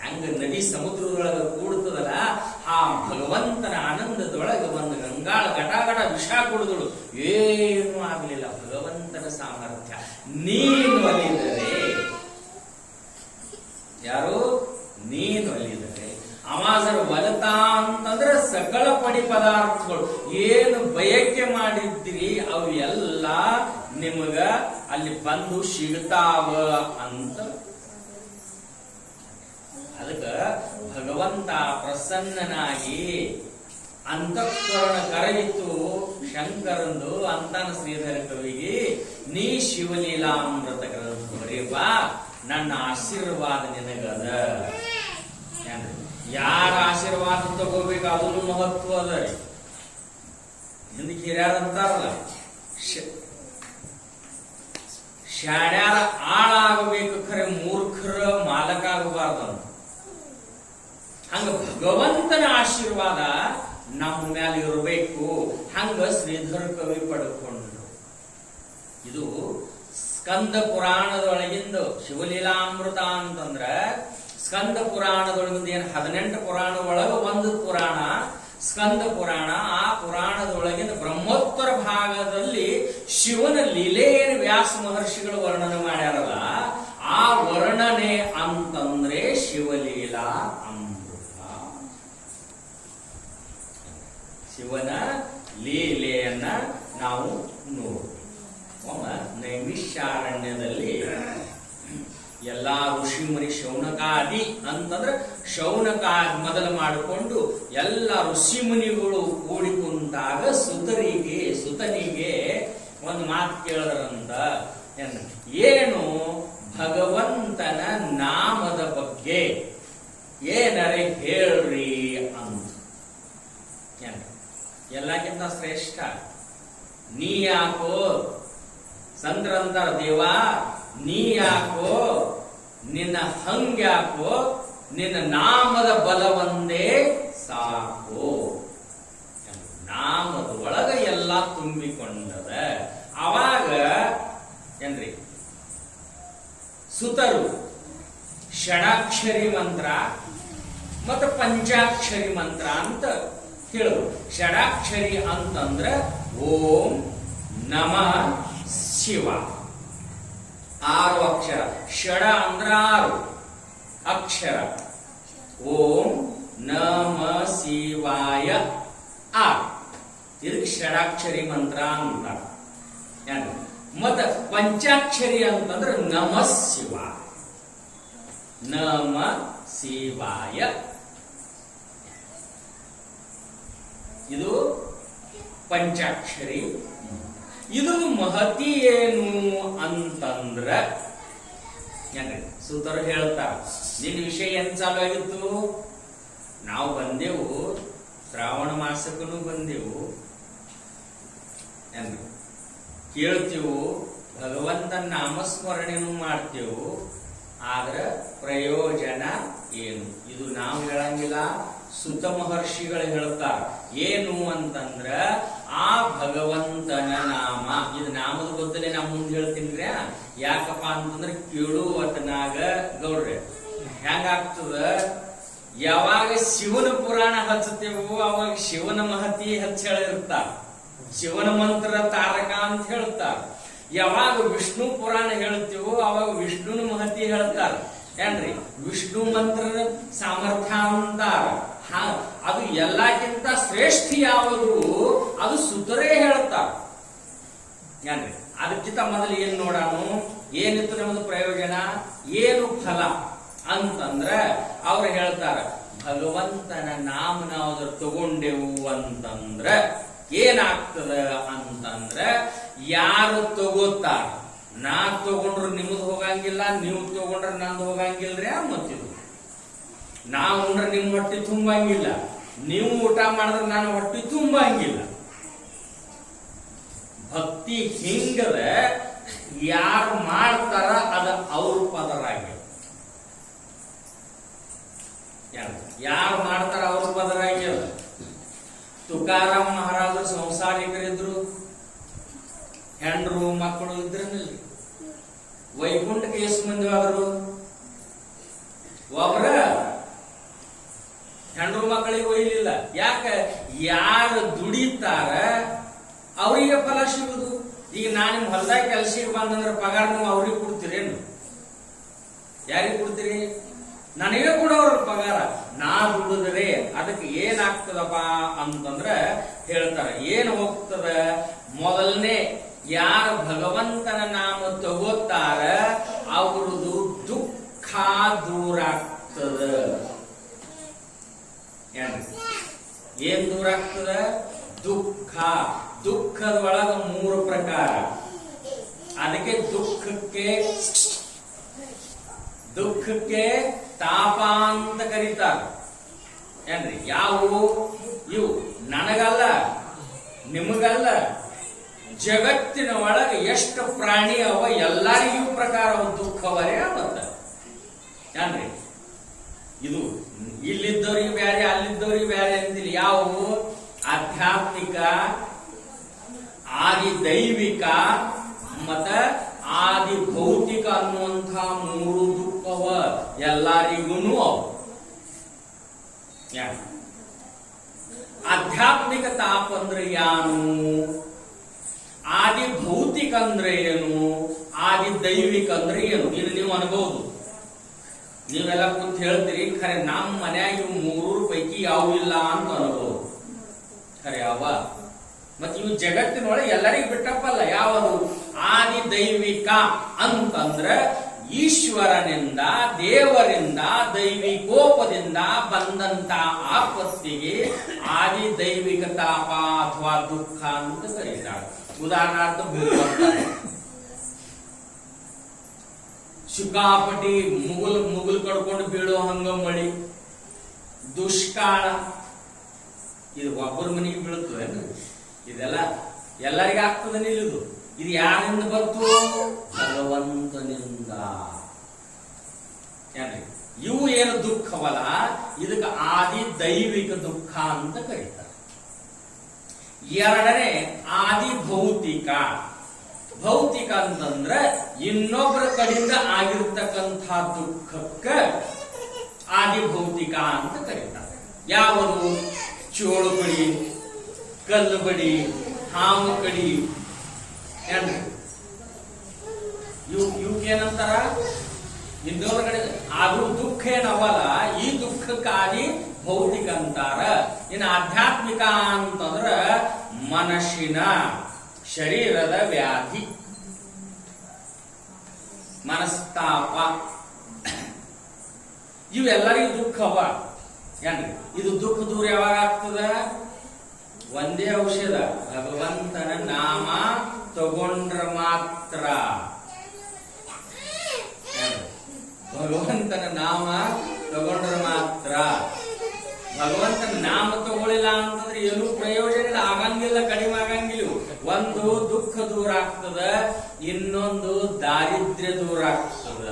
Speaker 1: ಹಂಗ ನದಿ ಸಮುದ್ರದೊಳಗ ಕೂಡ್ತದಲ್ಲ, ಆ ಭಗವಂತನ ಆನಂದದೊಳಗ ಒಂದು ಗಂಗಾಳ ಘಟಾಘಟ ವಿಷ ಕುಡಿದಳು, ಏನೂ ಆಗ್ಲಿಲ್ಲ. ಭಗವಂತನ ಸಾಮರ್ಥ್ಯ. ನೀನು ಅಲಿದರೆ, ಯಾರು ನೀನು ಅಲಿದರೆ ಅಮಾಜರ ವಲತಾ ಅಂತಂದ್ರೆ ಸಕಲ ಪಡಿ ಪದಾರ್ಥಗಳು ಏನು ಬಯಕೆ ಮಾಡಿದ್ರಿ ಅವು ಎಲ್ಲ ನಿಮಗ ಅಲ್ಲಿ ಬಂದು ಸಿಗ್ತಾವ ಅಂತ. ಅದಕ್ಕ ಭಗವಂತ ಪ್ರಸನ್ನನಾಗಿ ಅಂತಃಕರಣ ಕರಗಿತು ಶಂಕರಂದು ಅಂತಾನ ಶ್ರೀಧರ ಕವಿಗೆ, ನೀ ಶಿವಲೀಲಾಮೃತ ಗ್ರಂಥ ಬರೀಬಾ, ನನ್ನ ಆಶೀರ್ವಾದ ನಿನಗದ. ಯಾರ ಆಶೀರ್ವಾದ ತಗೋಬೇಕು ಅದನ್ನು ಮಹತ್ವ ಅದ ರೀ. ಹಿಂದಕ್ಕೆ ಹಿರಿಯಾರ ಅಂತಾರಲ್ಲ, ಶಾಣ್ಯಾರ ಆಳಾಗಬೇಕು, ಖರೆ ಮೂರ್ಖರ ಮಾಲಕ ಆಗಬಾರ್ದಂತ. ಹಂಗ ಭಗವಂತನ ಆಶೀರ್ವಾದ ನಮ್ಮ ಮ್ಯಾಲ ಇರಬೇಕು. ಹಂಗ ಶ್ರೀಧರ ಕವಿ ಪಡ್ಕೊಂಡು ಇದು ಸ್ಕಂದ ಪುರಾಣದೊಳಗಿಂದ ಶಿವಲೀಲಾಮೃತ ಅಂತಂದ್ರ ಸ್ಕಂದ ಪುರಾಣದೊಳಗಿಂದ ಏನ್ 18 ಪುರಾಣ ಒಳಗ ಒಂದು ಪುರಾಣ ಸ್ಕಂದ ಪುರಾಣ. ಆ ಪುರಾಣದೊಳಗಿನ ಬ್ರಹ್ಮೋತ್ತರ ಭಾಗದಲ್ಲಿ ಶಿವನ ಲೀಲೆಯನ್ನು ವ್ಯಾಸ ಮಹರ್ಷಿಗಳು ವರ್ಣನೆ ಮಾಡ್ಯಾರಲ್ಲ, ಆ ವರ್ಣನೆ ಅಂತಂದ್ರೆ ಶಿವಲೀಲಾ ಅಮೃತ. ಶಿವನ ಲೀಲೆಯನ್ನ ನಾವು ನೋಡಿ. ನೈಮಿಷಾರಣ್ಯದಲ್ಲಿ ಎಲ್ಲಾ ಋಷಿಮುನಿ ಶೌನಕಾದಿ ಅಂತಂದ್ರೆ ಶೌನಕಾದಿ ಮೊದಲು ಮಾಡಿಕೊಂಡು ಎಲ್ಲ ಋಷಿಮುನಿಗಳು ಕೂಡಿ ಕುಂತಾಗ ಸುತನಿಗೆ ಒಂದು ಮಾತು ಕೇಳಿದ್ರಂತ. ಏನು ಭಗವಂತನ ನಾಮದ ಬಗ್ಗೆ ಏನರೇ ಹೇಳ್ರಿ ಅಂತ. ಎಲ್ಲಕ್ಕಿಂತ ಶ್ರೇಷ್ಠ ನೀ ಯಾಕೋ ಸಂದ್ರಂತರ ದೇವ, ನೀ ಯಾಕೋ, ನಿನ್ನ ಹಂಗ್ಯಾಕೋ, ನಿನ್ನ ನಾಮದ ಬಲವೊಂದೇ ಸಾಕು. ನಾಮದ ಒಳಗ ಎಲ್ಲ ತುಂಬಿಕೊಂಡದ. ಅವಾಗ ಏನ್ರಿ ಸುತರು ಷಡಾಕ್ಷರಿ ಮಂತ್ರ ಮತ್ತು ಪಂಚಾಕ್ಷರಿ ಮಂತ್ರ ಅಂತ ಹೇಳುದು. ಷಡಾಕ್ಷರಿ ಅಂತಂದ್ರ ಓಂ ನಮಃ ಶಿವ, 6 ಅಕ್ಷರ. ಷಡ ಅಂದ್ರ 6 ಅಕ್ಷರ. ಓಂ ನಮ ಶಿವಾಯ 6. ಇದಕ್ಕೆ ಷಡಾಕ್ಷರಿ ಮಂತ್ರ ಅಂತ. ಮತ್ತ ಪಂಚಾಕ್ಷರಿ ಅಂತಂದ್ರ ನಮ ಶಿವ, ನಮ ಶಿವಾಯ. ಇದು ಪಂಚಾಕ್ಷರಿ. ಇದು ಮಹತಿ ಏನು ಅಂತಂದ್ರ ಸೂತರು ಹೇಳ್ತಾರ, ನಿನ್ನ ವಿಷಯ ಏನ್ ಚಾಲು ಆಗಿತ್ತು? ನಾವು ಬಂದೆವು, ಶ್ರಾವಣ ಮಾಸಕ್ಕೂ ಬಂದೆವು. ಕೇಳ್ತೇವು, ಭಗವಂತನ ನಾಮಸ್ಮರಣೆನೂ ಮಾಡ್ತೇವು, ಆದ್ರ ಪ್ರಯೋಜನ ಏನು? ಇದು ನಾವು ಹೇಳಂಗಿಲ್ಲ, ಸುತ ಮಹರ್ಷಿಗಳು ಹೇಳ್ತಾರ. ಏನು ಅಂತಂದ್ರ ಆ ಭಗವಂತನ ನಾಮ, ಇದು ನಾಮದ ಬದಲೇ ನಾ ಮುಂದೆ ಹೇಳ್ತೀನಿ. ಯಾಕಪ್ಪ ಅಂತಂದ್ರ ಕೇಳುವತನಾಗ ಗೌಡ್ರೆ ಹೆಂಗಾಗ್ತದ, ಯಾವಾಗ ಶಿವನ ಪುರಾಣ ಹಚ್ಚತೇವೋ ಅವಾಗ ಶಿವನ ಮಹತಿ ಹೆಚ್ಚ ಹೇಳಿರ್ತಾರ, ಶಿವನ ಮಂತ್ರ ತಾರಕ ಅಂತ ಹೇಳ್ತಾರ. ಯಾವಾಗ ವಿಷ್ಣು ಪುರಾಣ ಹೇಳ್ತೀವೋ ಅವಾಗ ವಿಷ್ಣುನ ಮಹತಿ ಹೇಳ್ತಾರ. ಏನ್ರಿ, ವಿಷ್ಣು ಮಂತ್ರ ಸಾಮರ್ಥ್ಯ ಅಂತಾರ. ಅದು ಎಲ್ಲಕ್ಕಿಂತ ಶ್ರೇಷ್ಠ ಯಾವುದು ಅದು ಸುತರೇ ಹೇಳ್ತಾರ. ಏನ್ರಿ, ಅದಕ್ಕಿಂತ ಮೊದಲು ಏನ್ ನೋಡೋಣ, ಏನಿತ್ತು ನಮ್ದು ಪ್ರಯೋಜನ, ಏನು ಫಲ ಅಂತಂದ್ರ ಅವ್ರು ಹೇಳ್ತಾರ, ಭಗವಂತನ ನಾಮ ನಾವು ತಗೊಂಡೆವು ಅಂತಂದ್ರ ಏನಾಗ್ತದ ಅಂತಂದ್ರ, ಯಾರು ತಗೋತಾರ, ನಾ ತಗೊಂಡ್ರು ನಿಮ್ದು ಹೋಗಂಗಿಲ್ಲ, ನೀವು ತಗೊಂಡ್ರೆ ನಂದು ಹೋಗಂಗಿಲ್ರಿ. ಮತ್ತಿದು ನಾವು ಉಂಡ್ರೆ ನಿಮ್ ಹೊಟ್ಟಿ ತುಂಬಂಗಿಲ್ಲ, ನೀವು ಊಟ ಮಾಡಿದ್ರೆ ನಾನು ಹೊಟ್ಟಿ ತುಂಬಂಗಿಲ್ಲ. ಭಕ್ತಿ ಹಿಂಗದ, ಯಾರು ಮಾಡ್ತಾರ ಅದ ಅವ್ರ ಪದರಾಗಿ, ಯಾರು ಮಾಡ್ತಾರ ಅವ್ರ ಪದರಾಗಿ. ತುಕಾರಾಮ್ ಮಹಾರಾಜರು ಸಂಸಾರಿಕರಿದ್ರು, ಹೆಂಡ್ರು ಮಕ್ಕಳು ಇದ್ರಲ್ಲಿ. ವೈಕುಂಠಕ್ಕೆ ಎಷ್ಟು ಮಂದಿ ಆದ್ರು? ಒಬ್ರ. ಹೆಂಡ್ರು ಮಕ್ಕಳಿಗೆ ಒಯ್ಲಿಲ್ಲ. ಯಾಕ? ಯಾರು ದುಡಿತಾರ ಅವರಿಗೆ ಫಲ ಸಿಗುದು. ಈಗ ನಾ ನಿಮ್ ಹೊಲದಾಗ ಕೆಲಸಕ್ಕೆ ಬಂದಂದ್ರೆ ಪಗಾರ ನೀವು ಅವ್ರಿಗೆ ಕೊಡ್ತೀರೇನು? ಯಾರಿಗೆ ಕೊಡ್ತೀರಿ? ನನಗೆ ಕೊಡೋರು ಪಗಾರ. ನಾ ದುಡಿದ್ರೆ ಅದಕ್ಕೆ ಏನಾಗ್ತದಪ್ಪ ಅಂತಂದ್ರ ಹೇಳ್ತಾರ, ಏನ್ ಹೋಗ್ತದ, ಮೊದಲನೇ ಯಾರು ಭಗವಂತನ ನಾಮ ತಗೋತಾರ ಅವ್ರದ್ದು ದುಃಖ ದೂರ ಆಗ್ತದ. ಏನ್ ದೂರ ಆಗ್ತದ? ದುಃಖ. ದುಃಖದ ಒಳಗ 3 ಪ್ರಕಾರ. ಅದಕ್ಕೆ ದುಃಖಕ್ಕೆ ತಾಪ ಅಂತ ಕರೀತಾರ. ಏನ್ರಿ, ಯಾವುವು ಇವು? ನನಗಲ್ಲ, ನಿಮಗಲ್ಲ, ಜಗತ್ತಿನ ಒಳಗೆ ಎಷ್ಟು ಪ್ರಾಣಿ ಅವ ಎಲ್ಲರಿಗೂ ಪ್ರಕಾರ ದುಃಖವರೇ ಅವತ್ತ. ಏನ್ರಿ, ಇದು ಇಲ್ಲಿದ್ದವ್ರಿಗೆ ಬ್ಯಾರೆ ಅಲ್ಲಿದ್ದವ್ರಿಗೆ ಬ್ಯಾರೆ ಅಂತಿಲ್ಲ. ಯಾವುವು? ಆಧ್ಯಾತ್ಮಿಕ, ಆದಿ ದೈವಿಕ ಮತ್ತ ಆದಿ ಭೌತಿಕ ಅನ್ನುವಂಥ 3 ದುಃಖವ ಎಲ್ಲರಿಗೂ ಅವು. ಆಧ್ಯಾತ್ಮಿಕ ತಾಪ ಅಂದ್ರೆ ಯಾನು, ಆದಿ ಭೌತಿಕ ಅಂದ್ರೆ ಏನು, ಆದಿ ದೈವಿಕ ಅಂದ್ರೆ ಏನು? ಇದು ನೀವು ಅನ್ಬಹುದು. ನೀವೆಲ್ಲ ಕುಂತ ಹೇಳ್ತೀರಿ, ಖರೆ ನಮ್ಮ ಮನ್ಯಾಗ ಇವು 3 ಪೈಕಿ ಯಾವ ಇಲ್ಲ ಅಂತ ಅನ್ಬಹುದು. ಖರೆ ಅವ. ಮತ್ತೆ ಇವು ಜಗತ್ತಿನೊಳಗೆ ಎಲ್ಲರಿಗೂ ಬಿಟ್ಟಪ್ಪಲ್ಲ. ಯಾವುದು? ಆದಿ ದೈವಿಕ ಅಂತಂದ್ರ ಈಶ್ವರನಿಂದ, ದೇವರಿಂದ, ದೈವಿಕೋಪದಿಂದ ಬಂದಂತ ಆಪತ್ತಿಗೆ ಆದಿ ದೈವಿಕ ತಾಪ ಅಥವಾ ದುಃಖ ಅಂತ ಕರೀತಾರೆ. ಉದಾಹರಣಾರ್ಥ ಶುಕಾಪಟಿ ಮುಗುಲ್ ಕಡ್ಕೊಂಡು ಬೀಳೋ ಹಂಗ ಮಳಿ, ದುಷ್ಕಾಳ. ಇದು ಒಬ್ಬರ ಮನೆಗೆ ಬೀಳುತ್ತದೆ. ಇದೆಲ್ಲ ಎಲ್ಲರಿಗೂ ಆಗ್ತದೆ ನಿಲ್ಲುದು. ಇದು ಯಾರಿಂದ ಬಂತು? ಭಗವಂತನಿಂದ. ಇವು ಏನು ದುಃಖವಲ್ಲ, ಇದಕ್ಕೆ ಆದಿ ದೈವಿಕ ದುಃಖ ಅಂತ ಕರೀತಾರೆ. ಎರಡನೇ ಆದಿ ಭೌತಿಕ. ಭೌತಿಕ ಅಂತಂದ್ರೆ ಇನ್ನೊಬ್ಬರ ಕಡೆಯಿಂದ ಆಗಿರ್ತಕ್ಕಂಥ ದುಃಖಕ್ಕ ಆದಿ ಭೌತಿಕ ಅಂತ ಕರೀತಾರೆ. ಯಾವುದು? ಚೋಳು ಬಡಿ, ಕಲ್ಲು ಬಡಿ, ಹಾವು ಕಡಿ. ಇವಕ್ಕೇನಂತಾರ? ಇನ್ನೊಬ್ಬರ ಕಡೆ. ಆದ್ರೂ ದುಃಖ ಏನವಲ್ಲ, ಈ ದುಃಖಕ್ಕೆ ಆದಿ ಭೌತಿಕ ಅಂತಾರ. ಇನ್ನು ಆಧ್ಯಾತ್ಮಿಕ ಅಂತಂದ್ರ ಮನಸ್ಸಿನ, ಶರೀರದ ವ್ಯಾಧಿ, ಮನಸ್ತಾಪ. ಇವೆಲ್ಲರಿಗೂ ದುಃಖವ. ಏನ್ರಿ, ಇದು ದುಃಖ ದೂರ ಯಾವಾಗ ಆಗ್ತದ? ಒಂದೇ ಔಷಧ, ಭಗವಂತನ ನಾಮ ತಗೊಂಡ್ರ ಮಾತ್ರ. ಭಗವಂತನ ನಾಮ ತಗೊಂಡ್ರ ಮಾತ್ರ. ಭಗವಂತನ ನಾಮ ತಗೊಳ್ಳಿಲ್ಲ ಅಂತಂದ್ರೆ ಏನು ಪ್ರಯೋಜನ ಆಗಂಗಿಲ್ಲ, ಕಡಿಮೆ ಆಗಂಗಿಲ್ಲ. ಒಂದು ದುಃಖ ದೂರ ಆಗ್ತದ, ಇನ್ನೊಂದು ದಾರಿದ್ರ್ಯ ದೂರ ಆಗ್ತದ.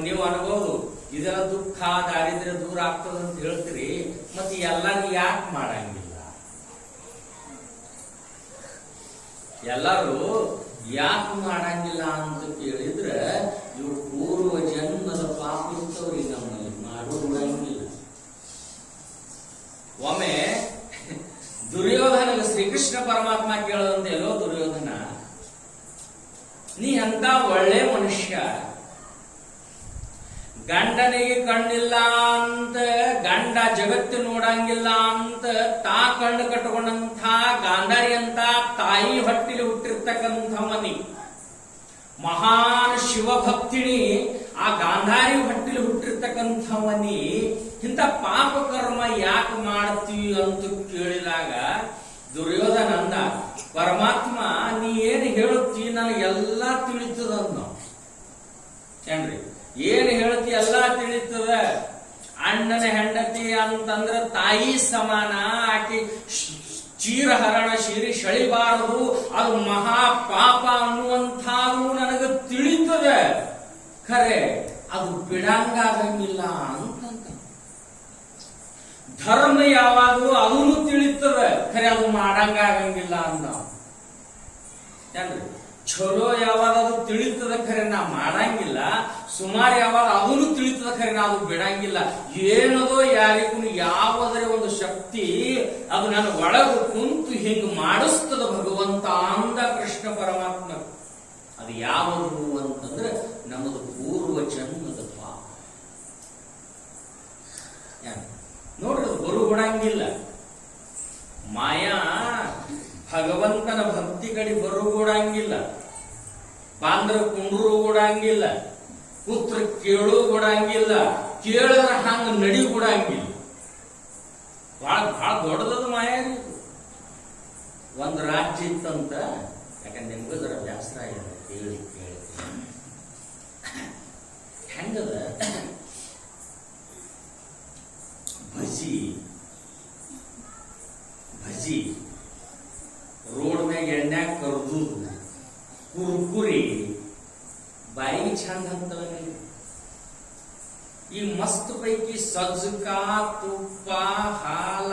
Speaker 1: ನೀವು ಅನ್ಬೋದು ಇದೆಲ್ಲ ದುಃಖ ದಾರಿದ್ರ್ಯ ದೂರ ಆಗ್ತದ ಅಂತ ಹೇಳ್ತೀರಿ, ಮತ್ತೆ ಎಲ್ಲರೂ ಯಾಕೆ ಮಾಡಂಗಿಲ್ಲ? ಎಲ್ಲರೂ ಯಾಕೆ ಮಾಡಂಗಿಲ್ಲ ಅಂತ ಕೇಳಿದ್ರೆ, ಇವು ಪೂರ್ವ ಜನ್ಮದ ಪಾಪ ಇರ್ತವ್ರಿ, ನಮ್ಮಲ್ಲಿ ಮಾಡೋಂಗಿಲ್ಲ. ಒಮ್ಮೆ ದುರ್ಯೋಧನಿಗೆ ಶ್ರೀಕೃಷ್ಣ ಪರಮಾತ್ಮ ಕೇಳದಂತೆ, ಎಲ್ಲೋ ದುರ್ಯೋಧನ, ನೀ ಅಂತ ಒಳ್ಳೆ ಮನುಷ್ಯ, ಗಂಡನಿಗೆ ಕಣ್ಣಿಲ್ಲ ಅಂತ, ಗಂಡ ಜಗತ್ತು ನೋಡಂಗಿಲ್ಲ ಅಂತ ತಾ ಕಣ್ಣು ಕಟ್ಟಕೊಂಡಂಥ ಗಾಂಧಾರಿ ಅಂತ ತಾಯಿ ಹೊಟ್ಟಿಲಿ ಹುಟ್ಟಿರ್ತಕ್ಕಂಥ ಮನಿ, ಮಹಾನ್ ಶಿವಭಕ್ತಿಣಿ ಆ ಗಾಂಧಾರಿ ಹೊಟ್ಟಿಲಿ ಹುಟ್ಟಿರ್ತಕ್ಕಂಥ ಮನಿ, ಇಂಥ ಪಾಪ ಕರ್ಮ ಯಾಕೆ ಮಾಡ್ತೀವಿ ಅಂತ ಕೇಳಿದಾಗ ದುರ್ಯೋಧನ ಅಂದ, ಪರಮಾತ್ಮ ನೀ ಏನು ಹೇಳುತ್ತಿ ನನಗೆಲ್ಲ ತಿಳಿತದನ್ನ. ಏನ್ರಿ, ಏನು ಹೇಳ್ತಿ ಎಲ್ಲ ತಿಳಿತದ. ಅಣ್ಣನ ಹೆಂಡತಿ ಅಂತಂದ್ರ ತಾಯಿ ಸಮಾನ, ಆಕೆ ಚೀರಹರಣ ಶಿರಿ ಶಳಿಬಾರದು, ಅದು ಮಹಾ ಪಾಪ ಅನ್ನುವಂಥದ್ದು ನನಗೆ ತಿಳಿತದ. ಖರೆ ಅದು ಬಿಡಂಗಾಗಂಗಿಲ್ಲ ಅಂತಂತ. ಧರ್ಮ ಯಾವಾಗಲೂ ಅದನ್ನು ತಿಳಿತದ, ಖರೆ ಅದು ಮಾಡಂಗಾಗಂಗಿಲ್ಲ ಅಂತ. ಏನ್ರಿ, ಚಲೋ ಯಾವಾಗ ಅದು ತಿಳಿತದ, ಖರೆ ನಾ ಮಾಡಂಗಿಲ್ಲ. ಸುಮಾರು ಯಾವಾಗ ಅದನ್ನು ತಿಳಿತದ, ಖರೆ ನಾ ಅದು ಬಿಡಂಗಿಲ್ಲ. ಏನದೋ ಯಾರಿಗೂ ಯಾವುದರ ಒಂದು ಶಕ್ತಿ ಅದು ನನ್ನ ಒಳಗು ಕುಂತು ಹಿಂಗ್ ಮಾಡಿಸ್ತದ ಭಗವಂತ ಅಂದ ಕೃಷ್ಣ ಪರಮಾತ್ಮ. ಅದು ಯಾವುದು ಅಂತಂದ್ರೆ ನಮ್ಮದು ಪೂರ್ವ ಜನ್ಮದ ಪಾಪ. ನೋಡ್ರಿ, ಅದು ಬರುಗೊಡಂಗಿಲ್ಲ. ಮಾಯಾ ಭಗವಂತನ ಭಕ್ತಿ ಕಡೆ ಬರುಗೊಡಂಗಿಲ್ಲ, ಬಾಂದ್ರ ಕುಂಡ್ರು ಕೊಡಂಗಿಲ್ಲ, ಪುತ್ರ ಕೇಳು ಕೊಡಂಗಿಲ್ಲ, ಕೇಳಿದ್ರೆ ಹಂಗ ನಡಿ ಕೊಡಂಗಿಲ್ಲ. ಬಹಳ ಬಹಳ ದೊಡ್ಡದದ ಮಾಯಾ. ಒಂದು ರಾಜ್ಯ ಇತ್ತಂತ, ಯಾಕಂದ್ರೆ ನಿಮ್ಗದರ ಬ್ಯಾಸರ ಆಗಿದೆ ಕೇಳಿ ಕೇಳಿ. ಹೆಂಗದ ಭಜಿ ಭಜಿ ರೋಡ್ ಮ್ಯಾಗ ಎಣ್ಣೆಗ ಕರ್ದು ಕುರ್ಕುರಿ ಬಾಯಿಗೆ ಚಂದ ಅಂತವ. ಈ ಮಸ್ತ್ ಪೈಕಿ ಸಜ್ಜಕ, ತುಪ್ಪ, ಹಾಲ,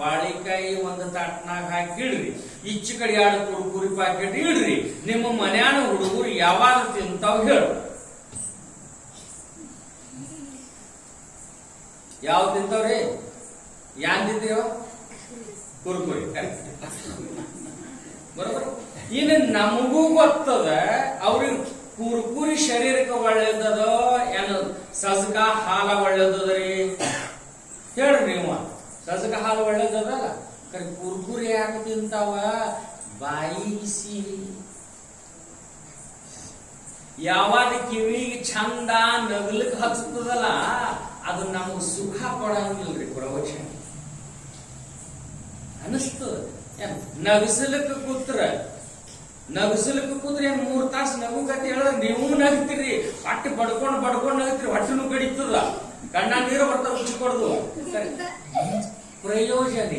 Speaker 1: ಬಾಳಿಕಾಯಿ ಒಂದು ತಾಟ್ನಾಗ ಹಾಕಿ ಇಡ್ರಿ. ಈಚೆ ಕಡೆ 2 ಕುರ್ಕುರಿ ಪ್ಯಾಕೆಟ್ ಇಡ್ರಿ. ನಿಮ್ಮ ಮನ್ಯಾನ ಹುಡುಗರು ಯಾವಾಗ ತಿಂತಾವ್ ಹೇಳು? ಯಾವ ತಿಂತಾವ್ರಿ? ಯಾನ್ ತಿಂತೀವ? ಕುರ್ಕುರಿ. ಬರೋಬರ. ಇನ್ನು ನಮಗೂ ಗೊತ್ತದ ಅವ್ರಿಗೆ ಕುರ್ಕುರಿ ಶರೀರಕ್ಕೆ ಒಳ್ಳೇದದೋ ಏನು ಸಜ್ಜಕ ಹಾಲ ಒಳ್ಳೇದದ್ರಿ? ಹೇಳ್ರಿ ನೀವು. ಸಜ್ಜಕ ಹಾಲು ಒಳ್ಳೇದಲ್ಲ, ಕುರ್ಕುರಿ ಯಾಕೆ ತಿಂತಾವ? ಬಾಯಿಸಿ ಯಾವಾಗ ಕಿವಿಗೆ ಚಂದ ನಗಲಿಕ್ ಹಚ್ಚತದಲ್ಲ, ಅದು ನಮಗ್ ಸುಖ ಕೊಡಂಗಿಲ್ರಿ. ಪ್ರವಚನ ಅನಿಸ್ತದ. ನಗಸಲಕ್ಕೆ ಕೂತ್ರ 3 ತಾಸು ನಗು ಕತೆ ಹೇಳಿದ್ರೆ ನೀವು ನಗ್ತೀರಿ. ಹೊಟ್ಟೆ ಬಡ್ಕೊಂಡು ನಗ್ತೀರಿ, ಹೊಟ್ಟೆನು ಕಡಿತದ, ಕಣ್ಣ ನೀರು ಬರ್ತಾವ ರುಚಿ ಕೊಡ್ದು. ಪ್ರಯೋಜನ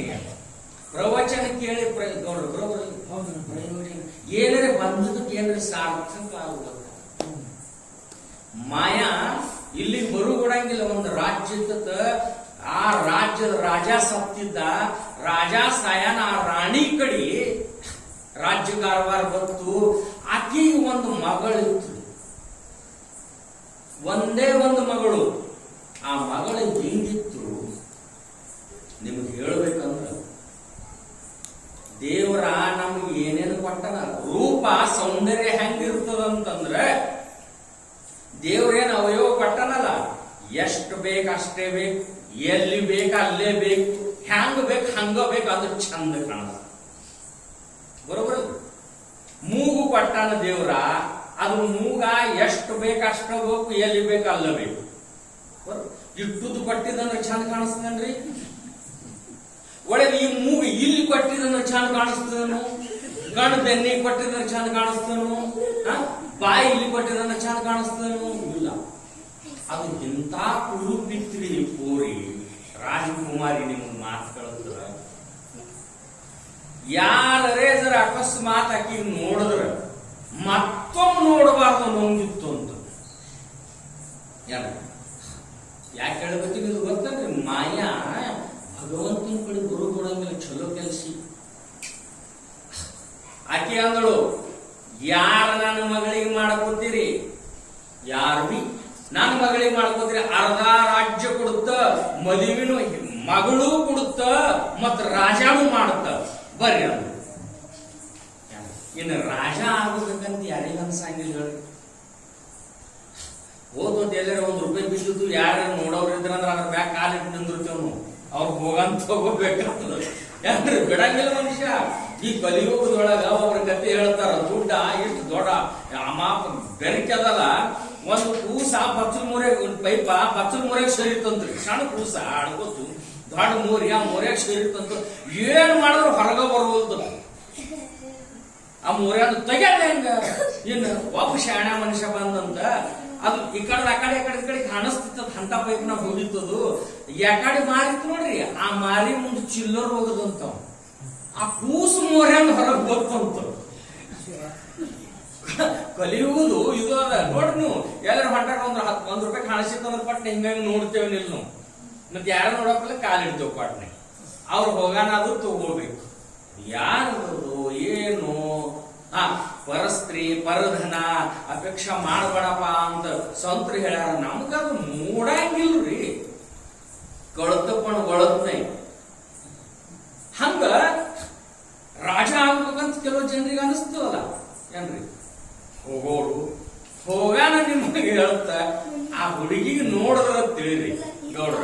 Speaker 1: ಪ್ರವಚನ ಕೇಳಿ ಪ್ರಯೋಜನ ಏನಾರೆ ಬಂದದಕ್ಕೆ ಏನಾರೆ ಸಾರ್ಥಕ ಆಗುತ್ತ. ಮಾಯಾ ಇಲ್ಲಿ ಬರುಗೊಡಂಗಿಲ್ಲ. ಒಂದು ರಾಜ್ಯದ ಆ ರಾಜ್ಯದ ರಾಜ ಸತ್ತಿದ್ದ, ರಾಜ ಸಾಯನ ಆ ರಾಣಿ ಕಡೆ ರಾಜ್ಯ ಕಾರವಾರ ಬಂತು. ಆಕೆಗೆ ಒಂದು ಮಗಳಿತ್ತು, ಒಂದೇ ಒಂದು ಮಗಳು. ಆ ಮಗಳು ಹೆಂಗಿತ್ತು ನಿಮ್ಗೆ ಹೇಳ್ಬೇಕಂದ್ರ, ದೇವರ ನಮ್ಗೆ ಏನೇನು ಕೊಟ್ಟನ. ರೂಪ ಸೌಂದರ್ಯ ಹೆಂಗಿರ್ತದಂತಂದ್ರೆ, ದೇವ್ರೇನು ಅವಯವ ಕೊಟ್ಟನಲ್ಲ, ಎಷ್ಟು ಬೇಕು ಅಷ್ಟೇ ಬೇಕು, ಎಲ್ಲಿ ಬೇಕು ಅಲ್ಲೇ ಬೇಕು, ಹೆಂಗ್ ಬೇಕು ಹಂಗ ಬೇಕು, ಅದು ಚಂದ ಕಾಣದ. ಬರೋಬರ. ಮೂಗು ಕೊಟ್ಟಾನ ದೇವ್ರ, ಅದು ಮೂಗ ಎಷ್ಟು ಬೇಕು ಅಷ್ಟ ಬೇಕು, ಎಲ್ಲಿ ಬೇಕು ಅಲ್ಲ ಬೇಕು. ಇಟ್ಟುದು ಕೊಟ್ಟಿದಂದ್ರೆ ಚಂದ ಕಾಣಿಸ್ತದನ್ರಿ. ಒಳಗೆ ಈ ಮೂಗು ಇಲ್ಲಿ ಕೊಟ್ಟಿದಂದ್ರೆ ಚಂದ ಕಾಣಿಸ್ತದನು, ಗಂಡ ಬೆನ್ನಿಗೆ ಕೊಟ್ಟಿದ್ರೆ ಚಂದ ಕಾಣಿಸ್ತನು, ಬಾಯಿ ಇಲ್ಲಿ ಕೊಟ್ಟಿದ್ರೆ ಚಂದ ಕಾಣಿಸ್ತದನು ಇಲ್ಲ. ಅದು ಇಂಥ ಕುರುಪಿತ್ರಿ ಪೋರಿ ರಾಜಕುಮಾರಿ ನಿಮ್ಗೆ ಮಾತು ಕಳಿಸ್ತಾರ. ಯಾರೇ ಜರ ಅಕಸ್ಮಾತ್ ಆಕಿ ನೋಡಿದ್ರ ಮತ್ತೊಮ್ಮೆ ನೋಡಬಾರ್ದು ನೋಂಗಿತ್ತು ಅಂತ. ಯಾಕೆ ಹೇಳ್ಬೇಕೀಗ ಇದು ಗೊತ್ತನ್ರಿ, ಮಾಯಾ ಭಗವಂತನ ಕಡೆ ಗುರು ಕೊಡಂಗಿಲ್ಲ ಚಲೋ ಕೆಲ್ಸಿ. ಆಕೆ ಅಂದಳು, ಯಾರ ನನ್ನ ಮಗಳಿಗೆ ಮಾಡಕೋತೀರಿ, ಯಾರು ಬಿ ನನ್ನ ಮಗಳಿಗೆ ಮಾಡ್ಕೋತೀರಿ, ಅರ್ಧ ರಾಜ್ಯ ಕೊಡುತ್ತ, ಮದುವೆನು ಮಗಳು ಕೊಡುತ್ತ, ಮತ್ ರಾಜಾನು ಮಾಡುತ್ತ, ಬರ್ರಿ ಅಂದ್ರು. ಇನ್ನು ರಾಜ ಆಗ್ಬೇಕಂತ ಯಾರಿಗ ಅನ್ಸಂಗಿಲ್ಲ ಹೇಳ್ರಿ. ಹೋದ್ ಎಲ್ಲಾರ ₹1 ಬಿದ್ದಿದ್ದು ಯಾರು ನೋಡೋರು ಇದ್ರಂದ್ರ ಅದ್ರ ಬ್ಯಾಗ್ ಕಾಲಿಟ್ಟು ನಿಂದಿರ್ತೇವ್ ನಾವು, ಅವ್ರು ಹೋಗಂತ ಹೋಗ್ಬೇಕಂತ ಯಾರು ಬಿಡಂಗಿಲ್ಲ ಮನುಷ್ಯ. ಈ ಕಲಿಯುಗದೊಳಗ ಅವ್ರ ಕತೆ ಹೇಳ್ತಾರ, ದುಡ್ಡ ಎಷ್ಟು ದೊಡ್ಡ ಅಮಾಪ ಬೆರಕೆದಲ್ಲ, ಒಂದು ಕೂಸ ಬಚ್ಚಲ್ ಮೂರೆ ಪೈಪ ಬಚ್ಚಲ್ ಮೂರ್ಯಾಗ ಸರಿತಂತ್ರಿ, ಸಣ್ಣ ಕೂಸ ಆಡ್ಕೋತು ದೊಡ್ಡ ಮೂರಿ ಆ ಮೂರ್ಯಾಗ ಸರಿತಂತ, ಏನ್ ಮಾಡಿದ್ರು ಹೊರಗ ಬರುವುದು. ಆ ಮೂರ್ಯಾದ ತೆಗ್ಯಾದ ಹೆಂಗ, ಇನ್ನು ಒಬ್ಬ ಶಾಣ ಮನುಷ್ಯ ಬಂದಂತ ಅದು ಈ ಕಡೆ ಆ ಕಡೆ ಕಾಣಿಸ್ತಿತ್ತ, ಅಂತ ಪೈಪ್ನ ಹೋಗಿತ್ತದು, ಯಾಕಡೆ ಮಾರಿತ್ತು ನೋಡ್ರಿ, ಆ ಮಾರಿ ಮುಂದೆ ಚಿಲ್ಲರ್ ಹೋಗದಂತ, ಆ ಕೂಸು ಮೋರ್ಯಾಂಗ ಹೊರಗೆ ಗೊತ್ತಂತ. ಕಲಿಯುವುದು ಇದು ಅದ ನೋಡ್ರಿ. ನೀವು ಎಲ್ಲರ ಹೊಂಟಾಗ ₹1 ಕಾಣಿಸಿತ್ತಂದ್ರ ಪಟ್ನೆ ಹಿಂಗಾಗಿ ನೋಡ್ತೇವೆ ನಿಲ್ ನಾವು, ಮತ್ತೆ ಯಾರ ನೋಡಕ್ಕಲ್ಲ ಕಾಲಿಡ್ತೇವೆ ಪಟ್ನೆ. ಅವ್ರು ಹೋಗಾನ ಅದು ತಗೋಬೇಕು. ಯಾರದು ಏನು ಪರಸ್ತ್ರೀ ಪರಧನ ಅಪೇಕ್ಷೆ ಮಾಡಬೇಡಪ್ಪ ಅಂತ ಸಂತರು ಹೇಳ್ಯಾರ. ನಮಗದು ಮೂಡಂಗಿಲ್ರಿ, ಕೊಳತನೆ ಹಂಗ ರಾಜ ಆಗ್ಬೇಕಂತ ಕೆಲವು ಜನರಿಗೆ ಅನಿಸ್ತವಲ್ಲ ಏನ್ರಿ. ಹೋಗೋರು ಹೋಗಾನ ನಿಮಗೆ ಹೇಳ್ತ, ಆ ಹುಡುಗಿಗೆ ನೋಡಿದ್ರ ತಿಳಿರಿ ಗೌಡ್ರ,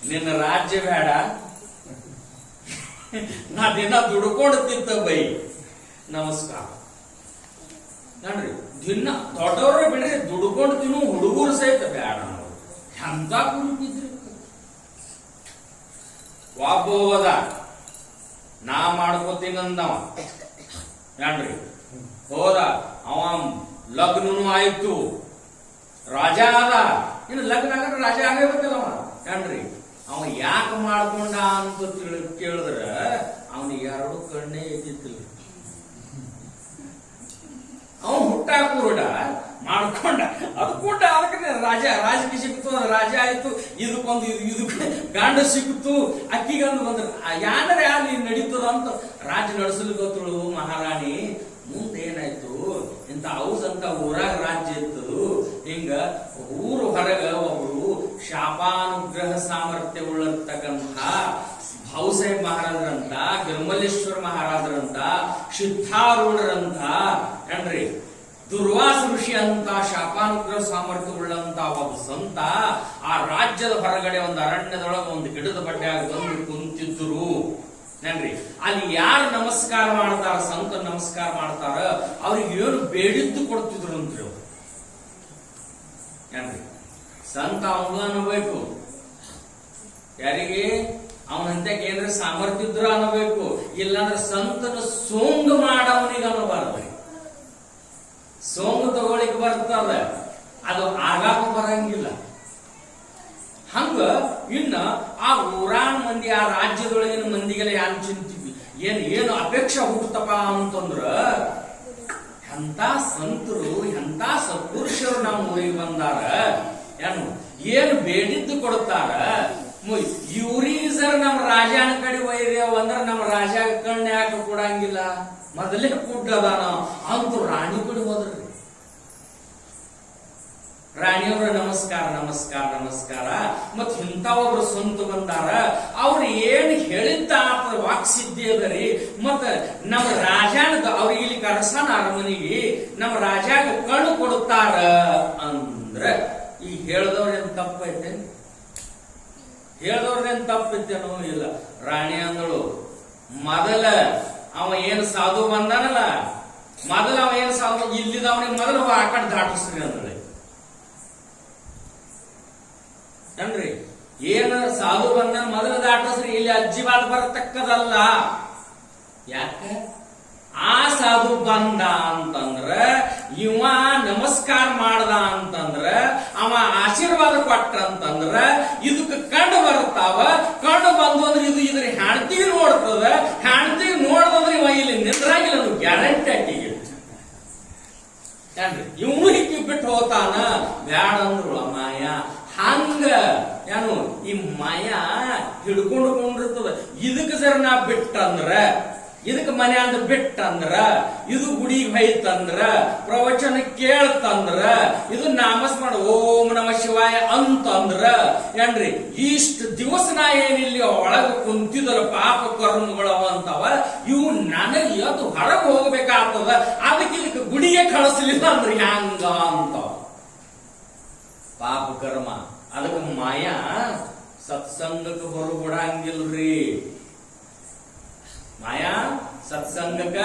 Speaker 1: ನಿನ್ನ ರಾಜ್ಯ ಬೇಡ, ನಾ ದಿನ ದುಡ್ಕೊಂಡು ತಿಂತ ಬೈ, ನಮಸ್ಕಾರ ನೋಡ್ರಿ. ದಿನ ದೊಡ್ಡವ್ರ ಬಿಡ್ರಿ, ದುಡ್ಕೊಂಡು ತಿನ್ನು ಹುಡುಗರು ಸಹಿತ ಬೇಡ. ನಾವು ಎಂತ ಕುರುಪಿದ್ರಿ, ಒಬ್ಬ ಹೋದ ನಾ ಮಾಡ್ಕೋತೀನಂದವ ಏನ್ರಿ, ಹೋದ ಅವ ಲಗ್ನನು ಆಯ್ತು, ರಾಜ ಆದ, ಇನ್ನು ಲಗ್ನ ಆಗ ರಾಜ ಆಗಬೇಕಲ್ಲವ ಏನ್ರಿ. ಅವ ಯಾಕೆ ಮಾಡ್ಕೊಂಡ ಅಂತ ಕೇಳಿದ್ರ ಅವನಿಗೆ 2 ಕಣ್ಣೇ ಇದ್ದಿತ್ತಿಲ್ಲ. ಅವ ಹುಟ್ಟಾಕೂಡ ಮಾಡ್ಕೊಂಡ, ಅದಕ್ಕೊಂಡ ಅದಕ್ಕೆ ರಾಜಕೀಯ ಸಿಕ್ತು, ರಾಜ ಆಯ್ತು, ಇದಕ್ಕೆ ಗಂಡ ಸಿಕ್ತು, ಅಕ್ಕಿಗಂದು ಬಂದ್ರ ಯಾನರೇ ಅಲ್ಲಿ ನಡೀತದ ಅಂತ ರಾಜ ನಡೆಸಲಿಕ್ಕತ್ತಳು ಮಹಾರಾಣಿ. ಮುಂದೆ ಏನಾಯ್ತು, ಇಂತ ಹೌಸ್ ಅಂತ ಊರಾಗ ರಾಜ್ಯ ಇತ್ತು. ಹಿಂಗ ಊರು ಹೊರಗ ಒಬ್ರು ಶಾಪಾನುಗ್ರಹ ಸಾಮರ್ಥ್ಯ ಉಳ್ಳತಕ್ಕಂಥ ಭಾವುಸಾಹೇಬ್ ಮಹಾರಾಜರಂತ, ಗಿರ್ಮಲೇಶ್ವರ ಮಹಾರಾಜರಂತ, ಸಿದ್ಧಾರೂಢರಂತ ಏನ್ರಿ, ದುರ್ವಾಸ ಋಷಿ ಅಂತ ಶಾಪಾನುಗ್ರಹ ಸಾಮರ್ಥ್ಯ ಉಳ್ಳಂತ ಒಬ್ಬ ಸಂತ ಆ ರಾಜ್ಯದ ಹೊರಗಡೆ ಒಂದು ಅರಣ್ಯದೊಳಗೆ ಒಂದು ಗಿಡದ ಬಡ್ಡೆಯಾಗ ಬಂದು ಕುಂತಿದ್ರು ಏನ್ರಿ. ಅಲ್ಲಿ ಯಾರು ನಮಸ್ಕಾರ ಮಾಡ್ತಾರ, ಸಂತ ನಮಸ್ಕಾರ ಮಾಡ್ತಾರ, ಅವ್ರಿಗೆ ಏನು ಬೇಡಿದ್ದು ಕೊಡ್ತಿದ್ರು ಅಂತ್ರಿ ಅವ್ರು ಏನ್ರಿ. ಸಂತ ಅವನು ಅನ್ನಬೇಕು, ಯಾರಿಗೆ ಅವನಂತಕ್ಕೆ ಏನ್ರ ಸಾಮರ್ಥ್ಯ ಇದ್ರು ಅನ್ನಬೇಕು, ಇಲ್ಲಾಂದ್ರೆ ಸಂತನ ಸೋಂಗ ಮಾಡವನಿಗೆ ಅನ್ನಬಾರ್ದು. ಸೋಂಗು ತಗೊಳಿಕ್ ಬರ್ತದ, ಅದು ಆಗಾಕ ಬರಂಗಿಲ್ಲ. ಹಂಗ ಇನ್ನ ಆ ಊರಾನ್ ಮಂದಿ, ಆ ರಾಜ್ಯದೊಳಗಿನ ಮಂದಿಗೆಲ್ಲ ಯಾನ್ ಚಿಂತಿದ್ವಿ, ಏನು ಅಪೇಕ್ಷೆ ಹುಟ್ಟತಪ್ಪ ಅಂತಂದ್ರ, ಎಂತ ಸಂತರು ಎಂತ ಸತ್ಪುರುಷರು ನಮ್ಮ ಊರಿಗೆ ಬಂದಾರ, ಏನು ಬೇಡಿದ್ದು ಕೊಡ್ತಾರ. ಇವ್ರಿಗೆ ಸರ್ ನಮ್ಮ ರಾಜನ ಕಡೆ ಒಯ್ದೇವ್ ಅಂದ್ರ ನಮ್ಮ ರಾಜ ಕಣ್ಣು ಯಾಕೆ ಕೊಡಂಗಿಲ್ಲ, ಮೊದಲೇ ಕುಡ್ಡದಾನ ಅಂತ ರಾಣಿ ಕಡೆ ಹೋದ್ರಿ. ರಾಣಿಯವ್ರ ನಮಸ್ಕಾರ ನಮಸ್ಕಾರ ನಮಸ್ಕಾರ. ಮತ್ ಇಂಥ ಒಬ್ರು ಸ್ವಂತ ಬಂದಾರ, ಅವ್ರು ಏನ್ ಹೇಳಿದ್ದ ವಾಕ್ಸಿದ್ಧಿ ಅದರಿ. ಮತ್ತ ನಮ್ಮ ರಾಜಾನ ಅವ್ರಿಗೆ ಇಲ್ಲಿ ಕರಸಾನ ಅರಮನಿಗೆ ನಮ್ಮ ರಾಜಾಗ ಕಣ್ಣು ಕೊಡುತ್ತಾರ ಅಂದ್ರ ಈಗ ಹೇಳ್ದವ್ರೇನ್ ತಪ್ಪೈತೆ? ಹೇಳ್ದವ್ರೇನ್ ತಪ್ಪೈತೇನೋ ಇಲ್ಲ. ರಾಣಿ ಅಂದಳು, ಮೊದಲ ಅವ ಏನ್ ಸಾಧು ಬಂದಾನಲ್ಲ, ಮೊದಲ ಅವ ಏನ್ ಸಾಧು ಇಲ್ಲಿದ ಅವನಿಗೆ ಮೊದಲು ಆ ಕಡೆ ದಾಟಿಸ್ರಿ ಅಂದಳೆ. ಏನ್ರಿ, ಏನ ಸಾಧು ಬಂದ ಮೊದಲು ದಾಟಿಸ್ರಿ, ಇಲ್ಲಿ ಅಜ್ಜಿವಾದ ಬರತಕ್ಕದಲ್ಲ. ಯಾಕ? ಆ ಸಾಧು ಬಂದ ಅಂತಂದ್ರ, ಇವ ನಮಸ್ಕಾರ ಮಾಡ್ದ ಅಂತಂದ್ರ ಅವ ಆಶೀರ್ವಾದ ಕೊಟ್ರಂತಂದ್ರ ಇದಕ್ಕೆ ಕಂಡು ಬರ್ತಾವ. ಕಂಡು ಬಂದು ಅಂದ್ರೆ ಇದು ಇದ್ರ ಹೆಣ್ತಿಗೆ ನೋಡ್ತದ. ಹೆಣ್ತಿಗೆ ನೋಡ್ದಂದ್ರೆ ಇವ ಇಲ್ಲಿ ನಿಂದ್ರಾಗಿಲ್ಲ, ಅದು ಗ್ಯಾರಂಟಿ ಆಕಿಗೆ. ಇವನು ಹಿಕ್ಕಿ ಬಿಟ್ಟು ಹೋತಾನ, ಬ್ಯಾಡ ಅಂದ್ರು ಮಾಯ. ಹಂಗ ಏನು ಈ ಮಾಯ ಹಿಡ್ಕೊಂಡ್ಕೊಂಡಿರ್ತದ. ಇದಕ್ಕೆ ಸರ ನಾ ಬಿಟ್ಟಂದ್ರ, ಇದಕ್ಕೆ ಮನೆ ಅಂದ್ರ ಬಿಟ್ಟಂದ್ರ, ಇದು ಗುಡಿಗೆ ಹೋಯ್ತಂದ್ರ, ಪ್ರವಚನ ಕೇಳ್ತಂದ್ರ, ಇದು ನಾಮಸ್ಮರಣ ಓಂ ನಮ ಶಿವಾಯ ಅಂತಂದ್ರ ಏನ್ರಿ ಇಷ್ಟು ದಿವಸ ನಾ ಏನಿಲ್ಲಿ ಒಳಗ ಕುಂತಿದಲ್ಲ ಪಾಪ ಕರ್ಮಗಳವ ಅಂತವ, ಇವು ನನಗೆ ಅದು ಹೊರಗೆ ಹೋಗ್ಬೇಕಾಗ್ತದ. ಅದಕ್ಕೆ ಇದಕ್ಕೆ ಗುಡಿಗೆ ಕಳಿಸ್ಲಿಲ್ಲ ಅಂದ್ರೆ ಹ್ಯಾಂಗ ಅಂತ ಪಾಪ ಕರ್ಮ. ಅದಕ್ಕೆ ಮಾಯ ಸತ್ಸಂಗಕ್ಕೆ ಹೊರಗೊಡಂಗಿಲ್ರಿ. ಮಾಯಾ ಸತ್ಸಂಗಕ್ಕ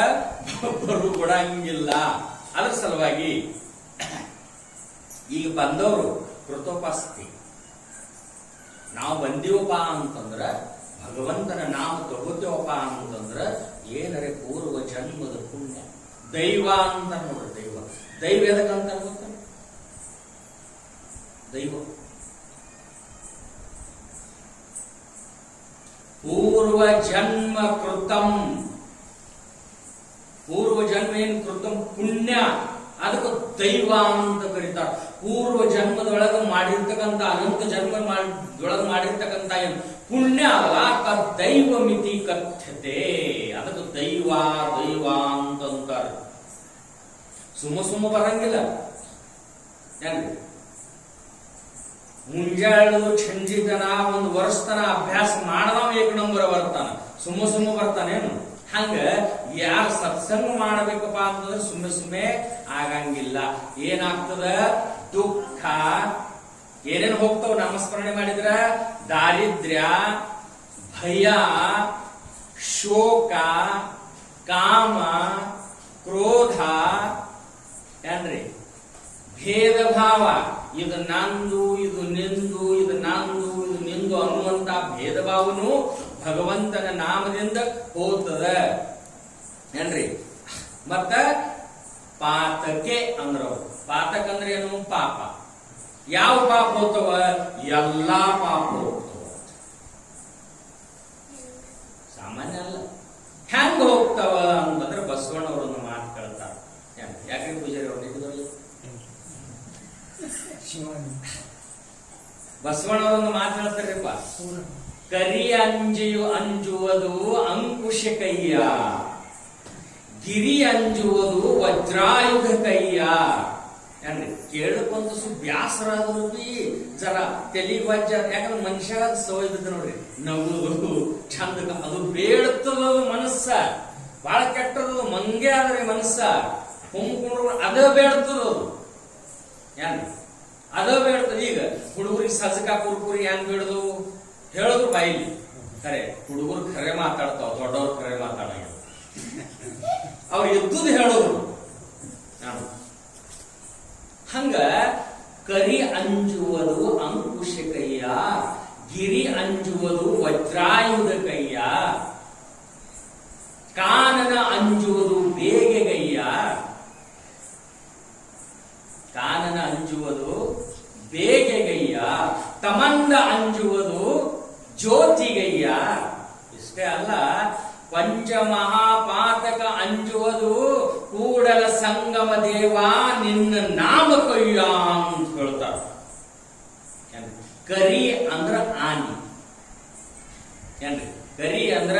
Speaker 1: ಬರು ಕೊಡಂಗಿಲ್ಲ. ಅದ್ರ ಸಲುವಾಗಿ ಈಗ ಬಂದವರು ಕೃತೋಪಾಸ್ತಿ ನಾವು ಬಂದೀವಪ್ಪ ಅಂತಂದ್ರ, ಭಗವಂತನ ನಾಮ ತಗೋತೇವಪ್ಪ ಅಂತಂದ್ರ ಏನರೆ ಪೂರ್ವ ಜನ್ಮದ ಪುಣ್ಯ. ದೈವ ಅಂತ ನೋಡ್ರಿ, ದೈವ ದೈವ ಎದಕ್ಕಂತ ಗೊತ್ತ? ದೈವ ಪೂರ್ವ ಜನ್ಮ ಕೃತಂ. ಪೂರ್ವ ಜನ್ಮ ಏನ್ ಕೃತಂ ಪುಣ್ಯ, ಅದಕ್ಕೆ ದೈವ ಅಂತ ಕರೀತಾರೆ. ಪೂರ್ವ ಜನ್ಮದೊಳಗ ಮಾಡಿರ್ತಕ್ಕಂಥ ಅನಂತ ಜನ್ಮದೊಳಗ ಮಾಡಿರ್ತಕ್ಕಂಥ ಏನು ಪುಣ್ಯ ಅಲ್ಲ, ದೈವ ಮಿತಿ ಕಥ್ಯತೆ. ಅದಕ್ಕೆ ದೈವ ದೈವ ಅಂತಂತಾರೆ. ಸುಮ್ಮ ಬರಂಗಿಲ್ಲ ಏನ್ರಿ. ಮುಂಜಾಳು ಸಂಜಿತನ ಒಂದು ವರ್ಷತನ ಅಭ್ಯಾಸ ಮಾಡದವ ಏಕ ನಂಬರ್ ಬರ್ತಾನ, ಸುಮ್ಮ ಬರ್ತಾನೇನು. ಹಂಗ ಯಾರು ಸತ್ಸಂಗ ಮಾಡಬೇಕಪ್ಪ ಅಂತಂದ್ರೆ ಸುಮ್ಮನೆ ಆಗಂಗಿಲ್ಲ. ಏನಾಗ್ತದ? ದುಃಖ ಏನೇನು ಹೋಗ್ತಾವ ನಾಮಸ್ಮರಣೆ ಮಾಡಿದ್ರ? ದಾರಿದ್ರ್ಯ, ಭಯ, ಶೋಕ, ಕಾಮ, ಕ್ರೋಧ ಏನ್ರಿ, ಭೇದ ಭಾವ, ಇದು ನಂದು ಇದು ನಿಂದು, ಇದು ನಂದು ಇದು ನಿಂದು ಅನ್ನುವಂತ ಭೇದ ಭಾವನು ಭಗವಂತನ ನಾಮದಿಂದ ಹೋಗ್ತದ ಏನ್ರಿ. ಮತ್ತ ಪಾತಕೆ ಅಂದ್ರ, ಪಾತಕ ಅಂದ್ರೆ ಏನು? ಪಾಪ. ಯಾವ ಪಾಪ ಹೋಗ್ತವ? ಎಲ್ಲಾ ಪಾಪ ಹೋಗ್ತವ. ಸಾಮಾನ್ಯ ಅಲ್ಲ. ಹೆಂಗ ಹೋಗ್ತಾವ ಅಂತಂದ್ರೆ ಬಸವಣ್ಣವರನ್ನು ಮಾತು ಕೇಳ್ತಾರ. ಯಾಕೆ ಪೂಜಾರಿ ಅವ್ರು ಬಸವಣ್ಣವರೊಂದು ಮಾತು ಹೇಳ್ತಾರಪ್ಪ, ಕರಿ ಅಂಜುವುದು ಅಂಕುಶ ಕೈಯ, ಗಿರಿ ಅಂಜುವುದು ವಜ್ರಾಯುಧ ಕೈಯ. ಏನ್ರಿ ಕೇಳಕೊಂತ ಬ್ಯಾಸರಾದ್ರು ಬಿ ಜರ ತೆಲಿಗೆ ವಜ್ರ. ಯಾಕಂದ್ರೆ ಮನುಷ್ಯ ಸೋಯ್ದ ನೋಡ್ರಿ, ನಗುದು ಚಂದ, ಅದು ಬೇಡುತ್ತದ ಮನಸ್ಸ. ಬಹಳ ಕೆಟ್ಟದು ಮಂಗೆ ಆದ್ರೆ ಮನಸ್ಸ ಹೊಮ್ಕೊಂಡ್ರು ಅದ ಬೇಡ್ತದ. ಏನ್ ಅದ ಬೇಡ್ತದ. ಈಗ ಹುಡುಗರಿಗೆ ಸಜಕ ಕುರ್ಕುರಿ ಹೆಂಗ್ ಬೇಡದು ಹೇಳೋದು ಬಾಯಿಲಿ, ಖರೆ ಹುಡುಗರು ಖರೆ ಮಾತಾಡ್ತಾವ, ದೊಡ್ಡವ್ರು ಖರೆ ಮಾತಾಡಂಗ. ಅವ್ರು ಎದ್ದುದು ಹೇಳೋರು. ಹಂಗ ಕರಿ ಅಂಜುವುದು ಅಂಕುಶ ಕೈಯ, ಗಿರಿ ಅಂಜುವುದು ವಜ್ರಾಯುಧ ಕೈಯ, ಕಾನನ ಅಂಜುವುದು ಬೇಗೆಗಯ್ಯ. ಕಾನನ ಅಂಜುವುದು ಬೇಗೆಗಯ್ಯ, ತಮಂದ ಅಂಜುವುದು ಜ್ಯೋತಿಗಯ್ಯ. ಇಷ್ಟೇ ಅಲ್ಲ, ಪಂಚಮಹಾಪಾತಕ ಅಂಜುವುದು ಕೂಡಲ ಸಂಗಮ ದೇವ ನಿನ್ನ ನಾಮ ಕಯ್ಯ ಅಂತ ಹೇಳ್ತಾರ. ಕರಿ ಅಂದ್ರ ಆನಿ ಏನ್ರಿ, ಕರಿ ಅಂದ್ರ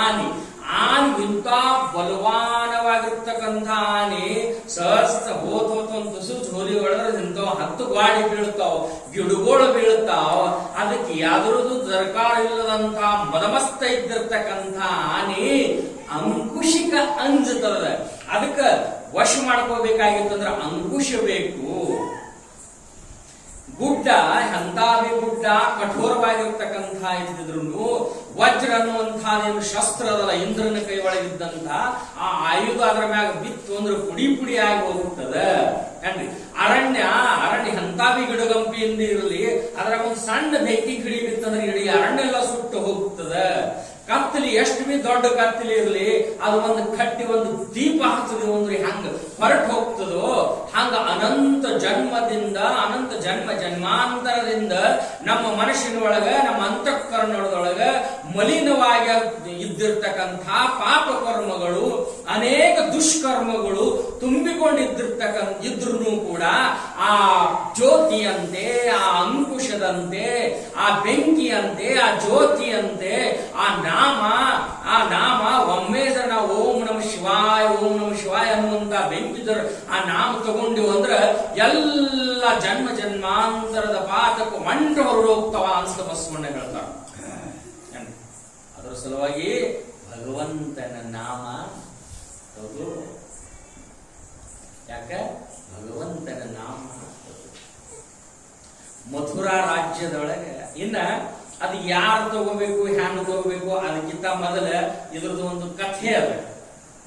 Speaker 1: ಆನಿ. ಆನಿಗಿಂತ ಬಲವಾನವಾಗಿರ್ತಕ್ಕಂಥ ಆನೆ ಸಹಸ್ರ ಹೋತ್ ಝೋಲಿ ಹೊಡೆದ್ರೆ ಇಂಥ 10 ಗಾಡಿ ಬೀಳ್ತಾವ, ಗಿಡಗಳು ಬೀಳ್ತಾವ. ಅದಕ್ಕೆ ಯಾವ್ದ್ರದ್ದು ದರ್ಕಾರ ಇಲ್ಲದಂತ ಮದಮಸ್ತ ಇದ್ದಿರ್ತಕ್ಕಂಥ ಆನೆ ಅಂಕುಶಿಕ ಅಂಜತದ. ಅದಕ್ಕ ವಶ ಮಾಡ್ಕೋಬೇಕಾಗಿತ್ತಂದ್ರ ಅಂಕುಶ ಬೇಕು. ಗುಡ್ಡ ಎಂತಾವಿ ಗುಡ್ಡ ಕಠೋರವಾಗಿರ್ತಕ್ಕಂಥ ಇದ್ದಿದ್ರು ವಜ್ರ ಅನ್ನುವಂಥದ್ದೇನು ಶಸ್ತ್ರ ಅದಲ್ಲ, ಇಂದ್ರನ ಕೈ ಒಳಗಿದ್ದಂತ ಆ ಆಯುಧ ಅದರ ಮ್ಯಾಗ ಬಿತ್ತು ಅಂದ್ರೆ ಪುಡಿ ಪುಡಿ ಆಗಿ ಹೋಗುತ್ತದ. ಏನ್ರಿ ಅರಣ್ಯ ಎಂತಾವಿ ಗಿಡಗಂಪಿಯಿಂದ ಇರಲಿ, ಅದ್ರ ಒಂದು ಸಣ್ಣ ಬೆಂಕಿ ಗಿಡಿ ಬಿತ್ತಂದ್ರೆ ಇಡೀ ಅರಣ್ಯ ಎಲ್ಲ ಸುಟ್ಟು ಹೋಗ್ತದ. ಕತ್ತಲಿ ಎಷ್ಟು ಬಿ ದೊಡ್ಡ ಕತ್ತಲಿ ಇರ್ಲಿ ಅದು ಒಂದು ಕಟ್ಟಿ ಒಂದು ದೀಪ ಹಚ್ಚದಿವು ಅಂದ್ರೆ ಹಂಗ ಹೊರಟು ಹೋಗ್ತದೋ ಹಂಗ ಅನಂತ ಜನ್ಮದಿಂದ ಅನಂತ ಜನ್ಮಾಂತರದಿಂದ ನಮ್ಮ ಮನಸ್ಸಿನ ಒಳಗ ನಮ್ಮ ಅಂತಃಕರಣದೊಳಗ ಮಲಿನವಾಗಿ ಇದ್ದಿರ್ತಕ್ಕಂಥ ಪಾಪ ಕರ್ಮಗಳು ಅನೇಕ ದುಷ್ಕರ್ಮಗಳು ತುಂಬಿಕೊಂಡಿದ್ದಿರ್ತಕ್ಕಂಥ ಕೂಡ ಆ ಜ್ಯೋತಿಯಂತೆ ಆ ಅಂಕುಶದಂತೆ ಆ ಬೆಂಕಿಯಂತೆ ಆ ಜ್ಯೋತಿಯಂತೆ ಆ ನಾಮ ಒಮ್ಮೆದ ನಾವು ಓಂ ನಮ ಶಿವಾಯ ಅನ್ನುವಂತ ಬೆಂಕಿದ್ರ ಆ ನಾಮ ತಗೊಂಡಿವು ಅಂದ್ರ ಎಲ್ಲ ಜನ್ಮಾಂತರದ ಪಾತಕ್ಕೂ ಮಂಟ ಹೊರಡೋಗ್ತವ ಅಂತ ಬಸವಣ್ಣ ಹೇಳ್ತಾರ. ಅದರ ಸಲುವಾಗಿ ಭಗವಂತನ ನಾಮ ಹೌದು. ಯಾಕ ಭಗವಂತನ ನಾಮ ಮಥುರಾ ರಾಜ್ಯದೊಳಗೆ ಇನ್ನ ಅದು ಯಾರು ತಗೋಬೇಕು ಹ್ಯಾಂಗ ತಗೋಬೇಕು ಅದಕ್ಕಿಂತ ಮೊದಲ ಇದ್ರದ್ದು ಒಂದು ಕಥೆ ಅದ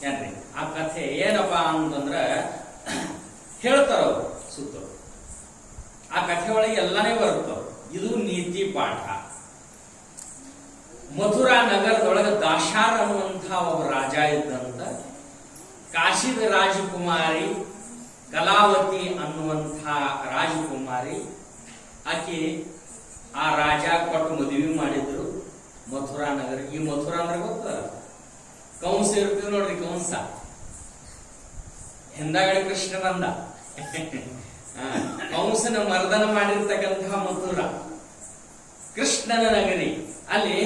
Speaker 1: ಏನ್ರಿ. ಆ ಕಥೆ ಏನಪ್ಪಾ ಅಂತಂದ್ರ ಹೇಳ್ತಾರ ಅವರು ಸುತ್ತ ಆ ಕಥೆ ಒಳಗೆ ಎಲ್ಲಾನೇ ಬರುತ್ತವ. ಇದು ನೀತಿ ಪಾಠ. ಮಥುರಾ ನಗರದೊಳಗ ದಾಶಾರ್ ಅನ್ನುವಂಥ ಒಬ್ಬ ರಾಜ ಇದ್ದಂತ. ಕಾಶಿದ ರಾಜಕುಮಾರಿ ಕಲಾವತಿ ಅನ್ನುವಂಥ ರಾಜಕುಮಾರಿ ಆಕೆ ಆ ರಾಜ ಕೊಟ್ಟು ಮದುವೆ ಮಾಡಿದ್ರು ಮಥುರಾ ನಗರ. ಈ ಮಥುರಾ ಅಂದ್ರೆ ಗೊತ್ತ ಕಂಸ ಇರ್ತೀವಿ ನೋಡ್ರಿ, ಕಂಸ ಹಿಂದಗಡೆ ಕೃಷ್ಣನಂದ ಕಂಸನ ಮರ್ದನ ಮಾಡಿರ್ತಕ್ಕಂತಹ ಮಥುರಾ ಕೃಷ್ಣನ ನಗರಿ. ಅಲ್ಲಿ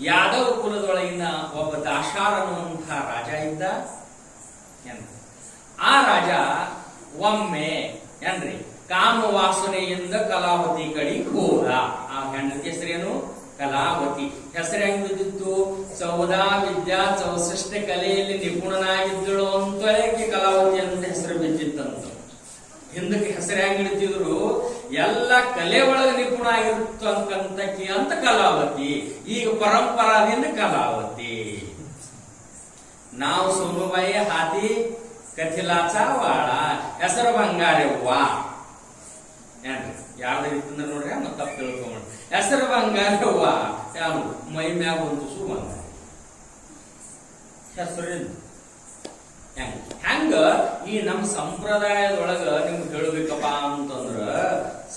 Speaker 1: ಯಾದವ ಕುಲದೊಳಗಿನ ಒಬ್ಬ ದಾಶಾರ್ ಅನ್ನುವಂತಹ ರಾಜ ಇದ್ದ. ಆ ರಾಜ ಒಮ್ಮೆ ಏನ್ರಿ ಕಾಮವಾಸನೆಯಿಂದ ಕಲಾವತಿ ಕಡೆಗೆ ಹೋದ. ಆ ಹೆಂಡತಿ ಹೆಸರೇನು? ಕಲಾವತಿ. ಹೆಸರು ಹೆಂಗ್ ಬಿದ್ದಿತ್ತು? ಸೌದಾ ವಿದ್ಯಾ ಚೌಸಷ್ಟ ಕಲೆಯಲ್ಲಿ ನಿಪುಣನಾಗಿದ್ದಳು ಅಂತಲೇ ಕಲಾವತಿ ಅಂತ ಹೆಸರು ಬಿದ್ದಿತ್ತಂತ. ಹಿಂದಕ್ಕೆ ಹೆಸರು ಹೆಂಗ್ ಇಡ್ತಿದ್ರು? ಎಲ್ಲ ಕಲೆ ಒಳಗೆ ನಿಪುಣ ಆಗಿರ್ತಕ್ಕಂತಕಿ ಅಂತ ಕಲಾವತಿ. ಈಗ ಪರಂಪರಾದಿಂದ ಕಲಾವತಿ. ನಾವು ಸೋಮುಬಾಯಿ ಹಾದಿ ಕಥಿಲಾಚಾ ವಾಳ ಹೆಸರು ಬಂಗಾರವ್ವ ಏನ್ರಿ. ಯಾರ್ದ ಇತ್ತಂದ್ರೆ ನೋಡ್ರಿ ಮತ್ತ ತಪ್ಪು ತಿಳ್ಕೊಂಡ್ರಿ. ಹೆಸರು ಬಂಗಾರವ್ವ ಯಾರು ಮೈ ಮ್ಯಾಗ ಒಂದು ಸು ಬಂಗಾರ ಹೆಸರು ಹೆಂಗ. ಈ ನಮ್ಮ ಸಂಪ್ರದಾಯದೊಳಗ ನಿಮ್ಗೆ ಹೇಳ್ಬೇಕಪ್ಪ ಅಂತಂದ್ರ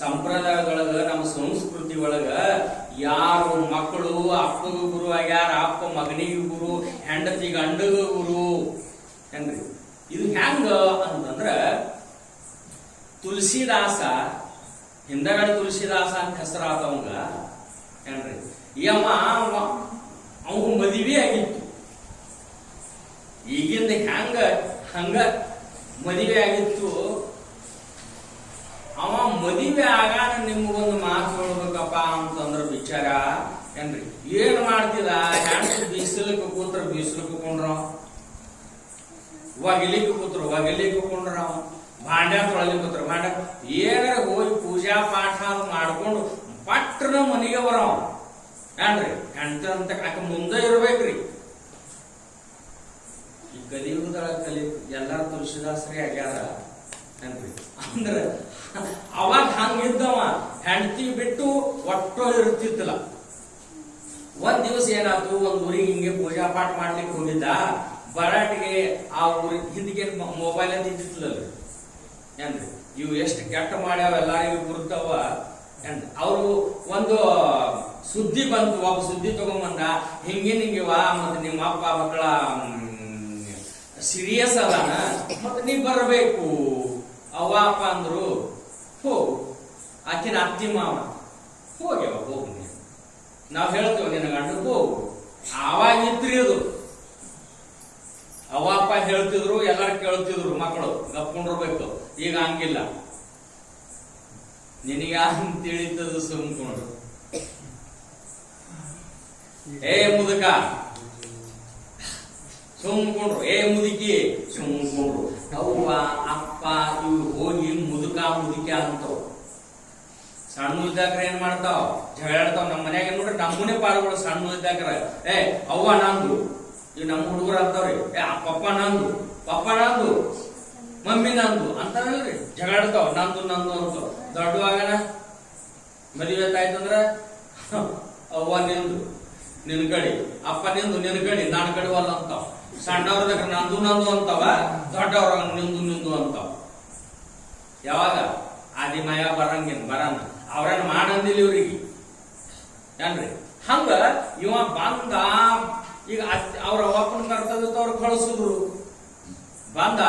Speaker 1: ಸಂಪ್ರದಾಯದೊಳಗ ನಮ್ಮ ಸಂಸ್ಕೃತಿ ಒಳಗ ಯಾರು ಮಕ್ಕಳು ಅಪ್ಪಗೂ ಗುರು ಆಗ್ಯಾರ, ಅಪ್ಪ ಮಗನಿಗೆ ಗುರು, ಹೆಂಡತಿ ಗಂಡಗ ಗುರು ಹೆಂಗ್ರಿ. ಇದು ಹೆಂಗ ಅಂತಂದ್ರ ತುಳಸಿದಾಸ ಹಿಂದಗಡೆ ತುಳಸಿದಾಸ ಅಂತ ಹೆಸರಾತವಂಗ ಏನ್ರಿ. ಯಮ್ಮ ಅವ್ ಮದುವೆ ಆಗಿತ್ತು. ಈಗಿಂದ ಹಂಗ ಮದುವೆ ಆಗಿತ್ತು. ಅವ ಮದುವೆ ಆಗಾನ ನಿಮ್ಗೊಂದು ಮಾತು ಹೇಳ್ಬೇಕಪ್ಪ ಅಂತಂದ್ರ ವಿಚಾರ ಏನ್ರಿ. ಏನ್ ಮಾಡ್ತಿದ ಹೆಂಡ್ತಿ ಬಿಸಿಲಕ್ಕೆ ಕೂತ್ರ ಬಿಸಿಲಕ್ಕೆ ಕೊಂಡ್ರ, ಒಗಿಲಿಕ್ಕೆ ಕೂತ್ರು ಒಗಿಲಿಕ್ಕೆ ಕೊಂಡ್ರ, ಭಾಂಡ್ಯ ತೊಳಲಿ ಕೂತ್ರ ಭಾಂಡ್ಯ. ಏನಾರ ಹೋಗಿ ಪೂಜಾ ಪಾಠ ಮಾಡ್ಕೊಂಡು ಪಟ್ರನ ಮನೆಗೆ ಬರವ ಏನ್ರಿ. ಹೆಂಡ್ತಿ ಅಂತ ಆಕ ಮುಂದೆ ಇರ್ಬೇಕ್ರಿ. ಈ ಕಲಿಯುಗದೊಳಗ ಎಲ್ಲಾರು ತುಳಸಿದಾಸರೇ ಆಗ್ಯಾರ ಏನ್ರಿ. ಅಂದ್ರ ಅವಾಗ ಹಂಗಿದ್ದವ ಹೆಂಡತಿ ಬಿಟ್ಟು ಒಟ್ಟು ಇರ್ತಿತ್ತಲ್ಲ. ಒಂದ್ ದಿವಸ ಏನಾಯ್ತು, ಒಂದ್ ಊರಿಗೆ ಹಿಂಗೆ ಪೂಜಾ ಪಾಠ ಮಾಡ್ಲಿಕ್ಕೆ ಹೋಗಿದ್ದ. ಬರಾಟಿಗೆ ಆ ಊರಿ ಹಿಂದಿಗೆ ಮೊಬೈಲ್ ಅಂತ ಇದ್ದಿತ್ತಲ್ಲ ಏನ್ರಿ. ಇವು ಎಷ್ಟು ಕೆಟ್ಟ ಮಾಡ್ಯಾವ ಎಲ್ಲಾರಿಗೂ ಗುರುತಾವ ಏನ್ರಿ. ಅವರು ಒಂದು ಸುದ್ದಿ ಬಂತು, ಒಬ್ಬ ಸುದ್ದಿ ತಗೊಂಬಂದ, ಹಿಂಗಿವ ಮತ್ತೆ ನಿಮ್ಮ ಅಪ್ಪ ಮಕ್ಕಳ ಸೀರಿಯಸ್ ಅದಾನ ಮತ್ತೆ ನೀ ಬರಬೇಕು. ಅವ್ವ ಅಪ್ಪ ಅಂದ್ರು ಹೋಗು. ಆಕಿನ ಅತ್ತಿ ಮಾವ ಹೋಗ್ಯವ ಹೋಗು, ನಾವ್ ಹೇಳ್ತೇವ ನಿನ್ನ ಗಂಡ ಹೋಗು. ಆವಾಗಿತ್ರಿ ಅದು. ಅವ್ವ ಅಪ್ಪ ಹೇಳ್ತಿದ್ರು, ಎಲ್ಲಾರು ಕೇಳ್ತಿದ್ರು, ಮಕ್ಕಳು ಗಪ್ಕೊಂಡಿರ್ಬೇಕು. ಈಗ ಹಂಗಿಲ್ಲ. ನಿನಗ ತಿಳಿತದ ಸುಮ್ಕೊಂಡ್ರು. ಏ ಮುದುಕ ಸುಮ್ಕೊಂಡ್ರು, ಏ ಮುದುಕಿ ಸುಮ್ಕೊಂಡ್ರು. ಅವ್ವ ಅಪ್ಪ ಇವ್ರು ಹೋಗಿ ಮುದುಕ ಅಂತವ್. ಸಣ್ಣ ಇದ್ದಾಕ್ರ ಏನ್ ಮಾಡ್ತಾವ? ಜಗಳಾಡ್ತಾವ. ನಮ್ಮ ಮನ್ಯಾಗ ನೋಡ್ರಿ ನಮ್ಮನೆ ಪಾರುಗಳು ಸಣ್ಣ ಇದ್ದಾಕ್ರ ಏ ಅವ್ವ ನಂದು, ಇವ್ ನಮ್ಮ ಹುಡುಗರು ಅಂತಾವ್ರಿ ಏ ಪಪ್ಪ ನಂದು ಮಮ್ಮಿ ನಂದು ಅಂತಾರಲ್ರಿ. ಜಗಳಾಡ್ತಾವ ನಂದು ಅಂತ. ದೊಡ್ಡವಾಗನ ಮದುವೆ ಆಯ್ತಂದ್ರ ಅವ್ವ ನಿಂದು ನಿನ್ ಕಡೆ, ಅಪ್ಪ ನಿಂದು ನಿನ್ ಕಡೆ, ನನ್ನ ಕಡೆ ಅಲ್ಲ ಅಂತಾವ. ಸಣ್ಣವ್ರದಾಗ ನಂದು ನಂದು ಅಂತಾವ, ದೊಡ್ಡವ್ರ ನಿಂದು ನಿಂದು ಅಂತಾವ. ಯಾವಾಗ ಆದಿಮಯ ಬರನ್ ಅವ್ರನ್ನ ಮಾಡಂದಿಲ್ಲ ಇವ್ರಿಗೆ ಏನ್ರಿ. ಹಂಗ ಇವ ಬಂದ, ಈಗ ಅವ್ರ ಅಪ್ಪನ ಕರ್ತವ್ಯಕ್ಕೆ ಅವ್ರು ಕಳಿಸಿದ್ರು. ಬಂದ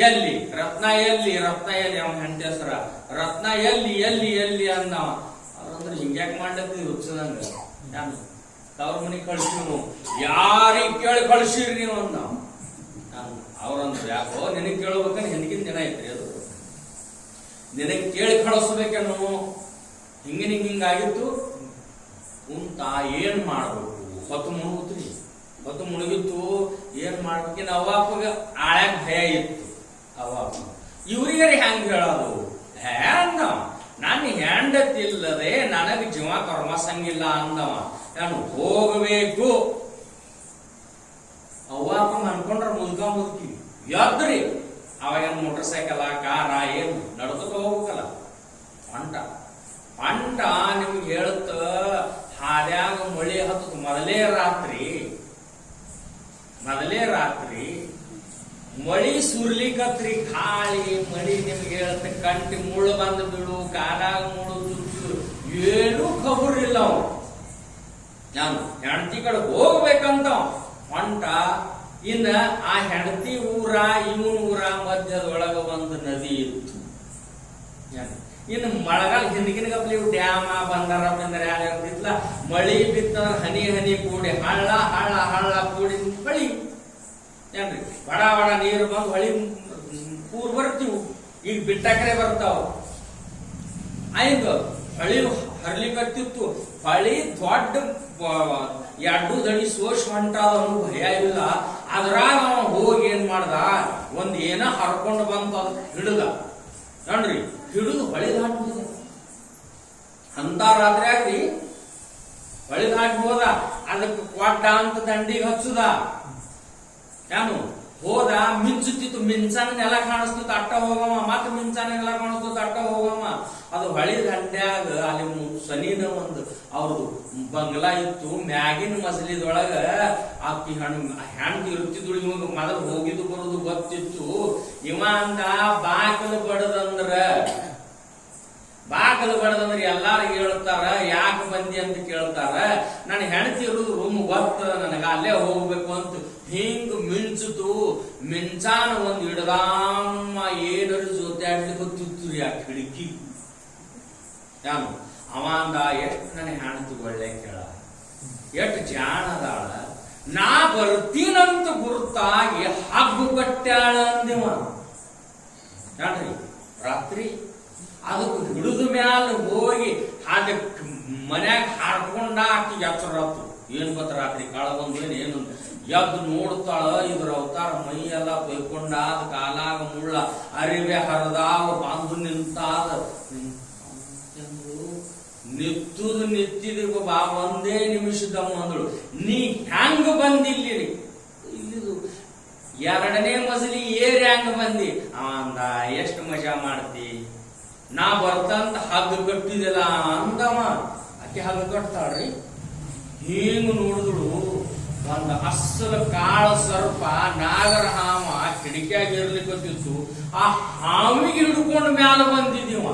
Speaker 1: ಎಲ್ಲಿ ರತ್ನ ಎಲ್ಲಿ ಅವನ ಹೆಂಡತಿ ಹೆಸರ ರತ್ನ ಎಲ್ಲಿ ಎಲ್ಲಿ ಎಲ್ಲಿ ಅಂದವ. ಅವ್ರಂದ್ರೆ ಹಿಂಗ್ಯಾಕ್ ಮಾಡ್ಲತ್ತಿ ಹುಚ್ಚದಂಗ, ನಾನು ತವ್ರ ಮನೆಗೆ ಕಳ್ಸಿವ್ ನೀವು, ಯಾರಿಗೆ ಕೇಳಿ ಕಳ್ಸಿರಿ ನೀವು ಅಂದ. ಅವ್ರಂದ್ರು ಯಾಕೋ ನಿನಗ್ ಕೇಳ್ಬೇಕಂದ್ರೆ ಹಿಂದಿನ ದಿನ ಐತ್ರಿ, ಅದು ನಿನಗ್ ಕೇಳಿ ಕಳಿಸ್ಬೇಕೇನು, ಹಿಂಗಾಗಿತ್ತು ಉಂಟ. ಏನ್ ಮಾಡ್ಬೇಕು, ಹೊತ್ತು ಮುಳುಗುತ್ರಿ, ಹೊತ್ತು ಮುಳುಗಿತ್ತು, ಏನ್ ಮಾಡ್ಬೇಕಿನ ಅವ್ವಪ್ಪಗ ಆಳ್ಯಾಗ ಭಯ ಇತ್ತು. ಅವ್ವಪ್ಪ ಇವ್ರಿಗೆ ಹೆಂಗ್ ಹೇಳೋದು, ಹೆಂಗ ನನ್ನ ಹೆಂಡತಿಲ್ಲದೆ ನನಗ ಜೀವ ಕರ್ಮಸಂಗಿಲ್ಲ ಅಂದವ. ನಾನು ಹೋಗಬೇಕು. ಅವ್ವಪ್ಪ ಅನ್ಕೊಂಡ್ರ ಮುದುಕಿ ಎದ್ರಿ. ಅವಾಗೇನು ಮೋಟರ್ ಸೈಕಲ್ ಕಾರ ಏನು ನಡ್ಕೊತ ಹೋಗ್ಬೇಕಲ್ಲ. ಪಂಟ ನಿಮ್ಗೆ ಹೇಳುತ್ತ ಹಾದ್ಯಾಗ ಮಳೆ ಹತ್ತದ ಮೊದಲೇ ರಾತ್ರಿ ಮಳಿ ಸುರ್ಲಿಕತ್ರಿ, ಗಾಳಿ ಮಳಿ ನಿಮ್ಗೆ ಹೇಳುತ್ತೆ, ಕಂಟಿ ಮುಳ್ಳು ಬಂದು ಬಿಡು, ಕಾಲಾಗ ಮುಳ್ಳು ಚುಚ್ಚು, ಏನೂ ಖಬರಿಲ್ಲ. ಅವ್ ನಾನು ಹೆಂಡತಿ ಕಡೆ ಹೋಗ್ಬೇಕಂತ ಹೊಂಟ. ಇನ್ನ ಆ ಹೆಂಡತಿ ಊರ ಇವನ್ ಊರ ಮಧ್ಯದೊಳಗ ಒಂದು ನದಿ ಇತ್ತು. ಇನ್ನು ಮಳೆಗಾಲ ಹಿಂದಿನ ಗಪ್ಲಿ ಡ್ಯಾಮ ಬಂದಾರ ಇರ್ತಿತ್ಲ, ಮಳಿ ಬಿತ್ತಂದ್ರ ಹನಿ ಹನಿ ಕೂಡಿ ಹಳ್ಳ ಕೂಡಿ ಹೊಳಿ ಏನ್ರಿ ಬಡ ನೀರು ಬಂದು ಹೊಳಿ ಪೂರ್ ಬರ್ತೀವಿ. ಈಗ ಬಿಟ್ಟಾಕರೆ ಬರ್ತಾವ. ಆಯ್ತು ಹೊಳಿ ಹರ್ಲಿಕತ್ತಿತ್ತು. ಹೊಳಿ ದೊಡ್ಡ 2 ದಡಿ ಸೋಶ್ ಹೊಂಟಾದ ಭಯ ಇಲ್ಲ. ಅದ್ರಾಗ ಅವ ಹೋಗಿ ಏನ್ ಮಾಡ್ದ, ಒಂದ್ ಏನ ಹರ್ಕೊಂಡು ಬಂತ ಹಿಡಿದ ನೋಡ್ರಿ. ಹಿಡಿದು ಹೊಳಿ ದಾಟ್ಬಿದ. ಅಂತ ರಾತ್ರಿ ಆಗ್ರಿ ಹೊಳಿ ದಾಟಿ ಹೋದ. ಅದಕ್ಕೆ ಕೊಡ್ಡ ಅಂತ ದಂಡಿಗೆ ಹಚ್ಚುದ. ಏನು ಹೋದ, ಮಿಂಚುತ್ತಿತ್ತು, ಮಿಂಚಾನ ನೆಲ ಕಾಣಿಸ್ತಿತ್ತು, ಅಟ್ಟ ಹೋಗಮ್ಮ. ಮತ್ತ ಮಿಂಚಾನ ನೆಲ ಕಾಣಿಸ್ತಿತ್ತು, ಅಟ್ಟ ಹೋಗಮ್ಮ. ಅದು ಹೊಳಿ ದಂಡ್ಯಾಗ ಅಲ್ಲಿ ಸನಿನ ಒಂದು ಅವ್ರದ್ದು ಬಂಗ್ಲಾ ಇತ್ತು. ಮ್ಯಾಗಿನ ಮಸಲಿದೊಳಗ ಆಕಿ ಹೆಣ್ಣು ಇರ್ತಿದ್ಳು. ಇವಾಗ ಮೊದಲು ಹೋಗಿದ್ದು ಬರೋದು ಗೊತ್ತಿತ್ತು. ಇವ ಅಂದ ಬಾಕಲು ಬಡದಂದ್ರ ಎಲ್ಲಾರು ಹೇಳ್ತಾರ, ಯಾಕೆ ಬಂದಿ ಅಂತ ಕೇಳ್ತಾರ. ನನ್ನ ಹೆಂಡತಿ ಇರುದು ರೂಮ್ ಗೊತ್ತ ನನಗ, ಅಲ್ಲೇ ಹೋಗ್ಬೇಕು ಅಂತ. ಹಿಂಗ್ ಮಿಂಚಿತು. ಮಿಂಚಾನ ಒಂದ್ ಹಿಡ್ದಾಮ ಏನರ ಜೊತೆ ಗೊತ್ತಿತ್ತು ರೀ ಆ ಕಿಟಕಿ. ನಾನು ಅವ ಅಂದ, ಎಷ್ಟು ನನ್ನ ಹೆಂಡತಿ ಒಳ್ಳೆ ಕೇಳ, ಎಷ್ಟು ಜಾಣದಾಳ, ನಾ ಬರ್ತೀನಂತ ಗುರುತಾಗಿ ಹಗ್ಗು ಕಟ್ಟ್ಯಾಳ ಅಂದಿವ. ನೋಡ್ರಿ ರಾತ್ರಿ ಅದಕ್ಕೆ ಹಿಡಿದ ಮ್ಯಾಲ ಹೋಗಿ ಅದಕ್ಕೆ ಮನ್ಯಾಗ ಹಾಡ್ಕೊಂಡ ಆಕಿ ಎಚ್ಚರತ್ತು. ಏನ್ ಗೊತ್ತ ರಾತ್ರಿ ಕಾಳ ಬಂದು ಏನು ಎದ್ದು ನೋಡ್ತಾಳ. ಇದ್ರ ಅವತಾರ ಮೈ ಎಲ್ಲ ತೊಯ್ಕೊಂಡ, ಅದ ಕಾಲಾಗ ಮುಳ್ಳ ಅರಿವೆ ಹರಿದಾವ ಬಂದು ನಿಂತಾದ. ನಿತ್ತಿದ ಬಾ ಒಂದೇ ನಿಮಿಷದಮ್ಮ ಅಂದಳು. ನೀ ಹೆಂಗ ಬಂದಿಲ್ಲಿ, ಇಲ್ಲಿದು 2ನೇ ಮಜಲಿ ಏರಿ ಹೆಂಗ ಬಂದಿ? ಅಂದ, ಎಷ್ಟು ಮಜಾ ಮಾಡ್ತಿ, ನಾ ಬರ್ತಂತ ಹಗ್ಗ ಕಟ್ಟಿದಿಲ್ಲ ಅಂದವ. ಆಕೆ ಹಗ್ಗ ಕಟ್ತಾಳ್ರಿ. ಹಿಂಗ ನೋಡಿದಳು, ಒಂದ ಅಸಲ ಕಾಳ ಸರ್ಪ ನಾಗರ ಹಾಮ ಕಿಡಿಕ್ಯಾಗ ಇರ್ಲಿಕ್ಕತ್ತಿತ್ತು. ಆ ಹಾವಿಗೆ ಹಿಡ್ಕೊಂಡು ಮ್ಯಾಲ ಬಂದಿದ್ದೀವ.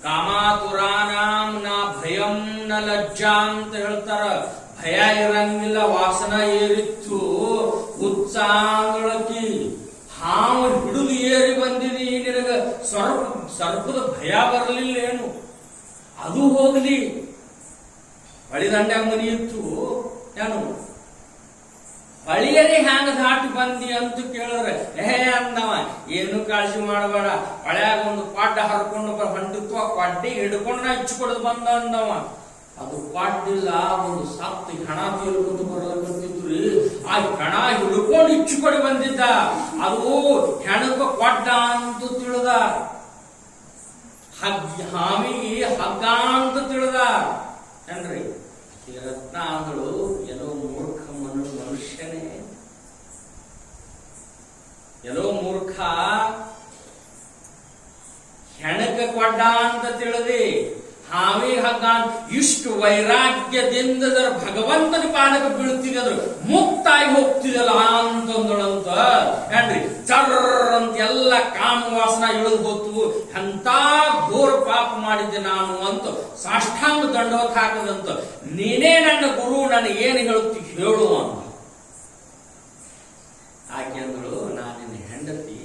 Speaker 1: ಕಾಮಾತುರಾನಾಂ ನ ಭಯಂ ನ ಲಜ್ಜಾ ಅಂತ ಹೇಳ್ತಾರ. ಭಯ ಇರಂಗಿಲ್ಲ, ವಾಸನ ಏರಿತ್ತು. ಉತ್ಸಾಹದೊಳಕಿ ಹಾವು ಹಿಡಿದು ಏರಿ ಬಂದಿದಿ, ನಿನಗ ಸರ್ಪದ ಭಯ ಬರಲಿಲ್ಲ ಏನು? ಅದು ಹೋಗ್ಲಿ, ಹೊಳಿದಂಡ್ಯಾಗ ಮನಿ ಇತ್ತು. ಏನು ಹೊಳಿಯರಿ ಹ್ಯಾಂಗ ದಾಟಿ ಬಂದಿ ಅಂತ ಕೇಳಿದ್ರೆ ಅಂದವ, ಏನು ಕಾಳಜಿ ಮಾಡಬೇಡ, ಹೊಳ್ಯಾಗ ಒಂದು ಕ್ವಾಡ್ಡ ಹರ್ಕೊಂಡು ಹೊಂಟಿತ್ತು. ಆ ಕ್ವಾಡ್ಡಿಗೆ ಹಿಡ್ಕೊಂಡ ಹಚ್ಚಿಕೊಡದು ಬಂದ ಅಂದವ. ಅದು ಕ್ವಾಡ್ಡಿಲ್ಲ, ಒಂದು ಸತ್ತು ಹಣ ತೀರ್ಕೊಂಡು ಬರ್ಲಕತ್ತಿದ್ರಿ. ಆ ಹಣ ಹಿಡ್ಕೊಂಡು ಇಚ್ಚಿಕೊಡಿ ಬಂದಿದ್ದ. ಅದು ಹೆಣಕ ಕ್ವಾಡ್ಡ ಅಂತ ತಿಳಿದ, ಹಾವಿಗೆ ಹಗ್ಗ ಅಂತ ತಿಳಿದ. ಏನ್ರಿ ರತ್ನ ಅಂದಳು, ಎಲ್ಲೋ ಮೂರ್ಖ ಮನುಷ್ಯನೇ, ಎಲ್ಲೋ ಮೂರ್ಖ, ಹೆಣಕ ಕೊಡ್ಡ ಅಂತ ತಿಳಿದಿ ಹಾವಿ ಹಗ್ಗ ಇಷ್ಟು ವೈರಾಗ್ಯದಿಂದ ಭಗವಂತನ ಪಾದಕ್ಕೆ ಬೀಳ್ತಿದೆ ಅಂದ್ರೆ ಮುಕ್ತಾಗಿ ಹೋಗ್ತಿದಲ್ಲ ಅಂತಂದಳಂತ ಏನ್ರಿ ಚರ್ರ ಅಂತ ಎಲ್ಲ ಕಾಮವಾಸನ ಇಳಿದು ಹೋತು ಎಂತ ಘೋರ ಪಾಪ ಮಾಡಿದ್ದೆ ನಾನು ಅಂತ ಸಾಷ್ಟಾಂಗ ದಂಡವತ್ ಹಾಕದಂತ ನೀನೇ ನನ್ನ ಗುರು ನನಗೆ ಏನು ಹೇಳುತ್ತಿ ಹೇಳು ಅಂತ ಆಕೆ ಅಂದಳು ನಾನಿನ್ನ ಹೆಂಡತಿ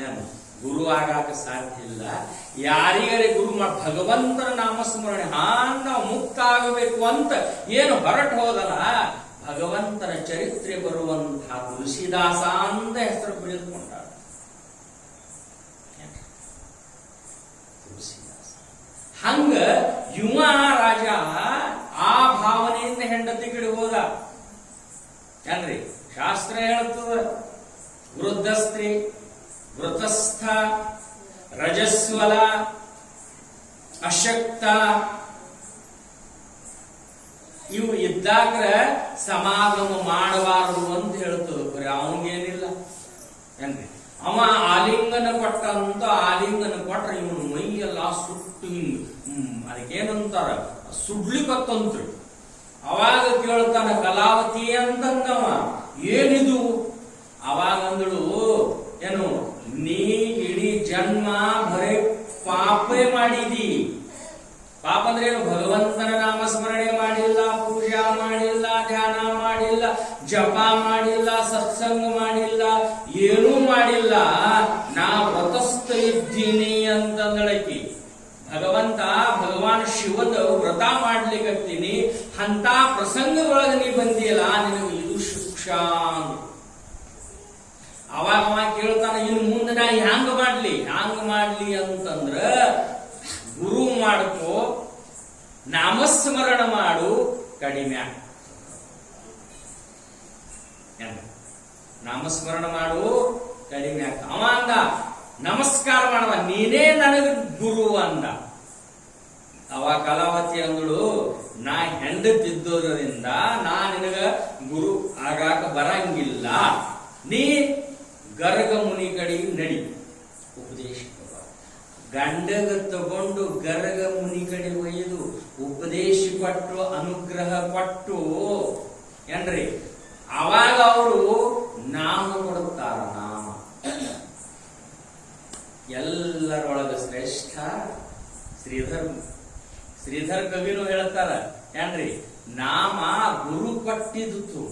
Speaker 1: ಏನು ಗುರು ಆಗಾಕ ಸಾಧ್ಯ ಇಲ್ಲ ಯಾರಿಗರೆ ಗುರು ಮಾಡಿ ಭಗವಂತನ ನಾಮಸ್ಮರಣೆ ನಾವು ಮುಕ್ತ ಆಗಬೇಕು ಅಂತ ಏನು ಹೊರಟು ಹೋದಲ್ಲ ಭಗವಂತನ ಚರಿತ್ರೆ ಬರುವಂತಹ ತುಳಸಿದಾಸ ಅಂತ ಹೆಸರು ಬೆಳೆದುಕೊಂಡ ತುಳಸಿದಾಸ ಹಂಗ ಯುವ ರಾಜ ಆ ಭಾವನೆಯಿಂದ ಹೆಂಡತಿ ಕಡೆ ಹೋದ ಏನ್ರಿ ಶಾಸ್ತ್ರ ಹೇಳ್ತದ ವೃದ್ಧ ಸ್ತ್ರೀ ವೃತಸ್ಥ ರಜಸ್ವಲ ಅಶಕ್ತ ಇವು ಇದ್ದಾಗ ಸಮಾಗಮ ಮಾಡಬಾರದು ಅಂತ ಹೇಳ್ತದ ಬರೀ ಅವನಿಗೇನಿಲ್ಲ ಏನ್ರಿ ಅವ ಆಲಿಂಗನ ಕೊಟ್ಟಂತ ಆಲಿಂಗನ ಕೊಟ್ರ ಇವನು ಮೈಯೆಲ್ಲ ಸುಟ್ಟು ಹಿಂಗ್ ಅದಕ್ಕೇನಂತಾರ ಸುಡ್ಲಿಕತ್ತಂತ್ರಿ ಅವಾಗ ಕೇಳ್ತಾನ ಕಲಾವತಿ ಅಂತಂದವ ಏನಿದು ಅವಾಗ ಅಂದಳು ಏನು ನೀ ಇಡೀ ಜನ್ಮ ಬರೇ ಪಾಪೇ ಮಾಡಿದಿ ಪಾಪ ಅಂದ್ರೆ ಏನು ಭಗವಂತನ ನಾಮಸ್ಮರಣೆ ಮಾಡಿಲ್ಲ ಪೂಜಾ ಮಾಡಿಲ್ಲ ಧ್ಯಾನ ಮಾಡಿಲ್ಲ ಜಪ ಮಾಡಿಲ್ಲ ಸತ್ಸಂಗ ಮಾಡಿಲ್ಲ ಏನೂ ಮಾಡಿಲ್ಲ ನಾ ವ್ರತಸ್ಥ ಇದ್ದೀನಿ ಅಂತಂದಳಕಿ ಭಗವಂತ ಭಗವಾನ್ ಶಿವದ ವ್ರತ ಮಾಡ್ಲಿಕ್ಕತ್ತೀನಿ ಅಂತ ಪ್ರಸಂಗದೊಳಗೆ ನೀ ಬಂದಿಯಲ್ಲ ನಿನಗೆ ಇದು ಶಿಕ್ಷಾ ಅವಾಗ ಅವ ಕೇಳ್ತಾನ ಇನ್ನು ಮುಂದೆ ನಾ ಹ್ಯಾಂಗ ಮಾಡ್ಲಿ ಅಂತಂದ್ರ ಗುರು ಮಾಡ್ಕೋ ನಾಮಸ್ಮರಣ ಮಾಡು ಕಡಿಮೆ ನಾಮಸ್ಮರಣ ಮಾಡು ಕಡಿಮೆ ಆಗ್ತ ಅವ ಅಂದ ನಮಸ್ಕಾರ ಮಾಡವ ನೀನೇ ನನಗ ಗುರು ಅಂದ ಅವ ಕಲಾವತಿ ಅಂದಳು ನಾ ಹೆಂಡತಿದ್ದೋದ್ರಿಂದ ನಾ ನಿನಗ ಗುರು ಆಗಾಕ ಬರಂಗಿಲ್ಲ ನೀ ಗರ್ಗ ಮುನಿ ಕಡೆ ನಡಿ ಉಪದೇಶ ಗಂಡಗ ತಗೊಂಡು ಗರ್ಗ ಮುನಿ ಕಡೆ ಒಯ್ದು ಉಪದೇಶ ಕೊಟ್ಟು ಅನುಗ್ರಹ ಕೊಟ್ಟು ಏನ್ರಿ ಅವಾಗ ಅವರು ನಾಮ ಕೊಡುತ್ತಾರ ನಾಮ ಎಲ್ಲರೊಳಗ ಶ್ರೇಷ್ಠ ಶ್ರೀಧರ್ ಕವಿನೂ ಹೇಳ್ತಾರ ಏನ್ರಿ ನಾಮ ಗುರು ಕೊಟ್ಟಿದ್ದು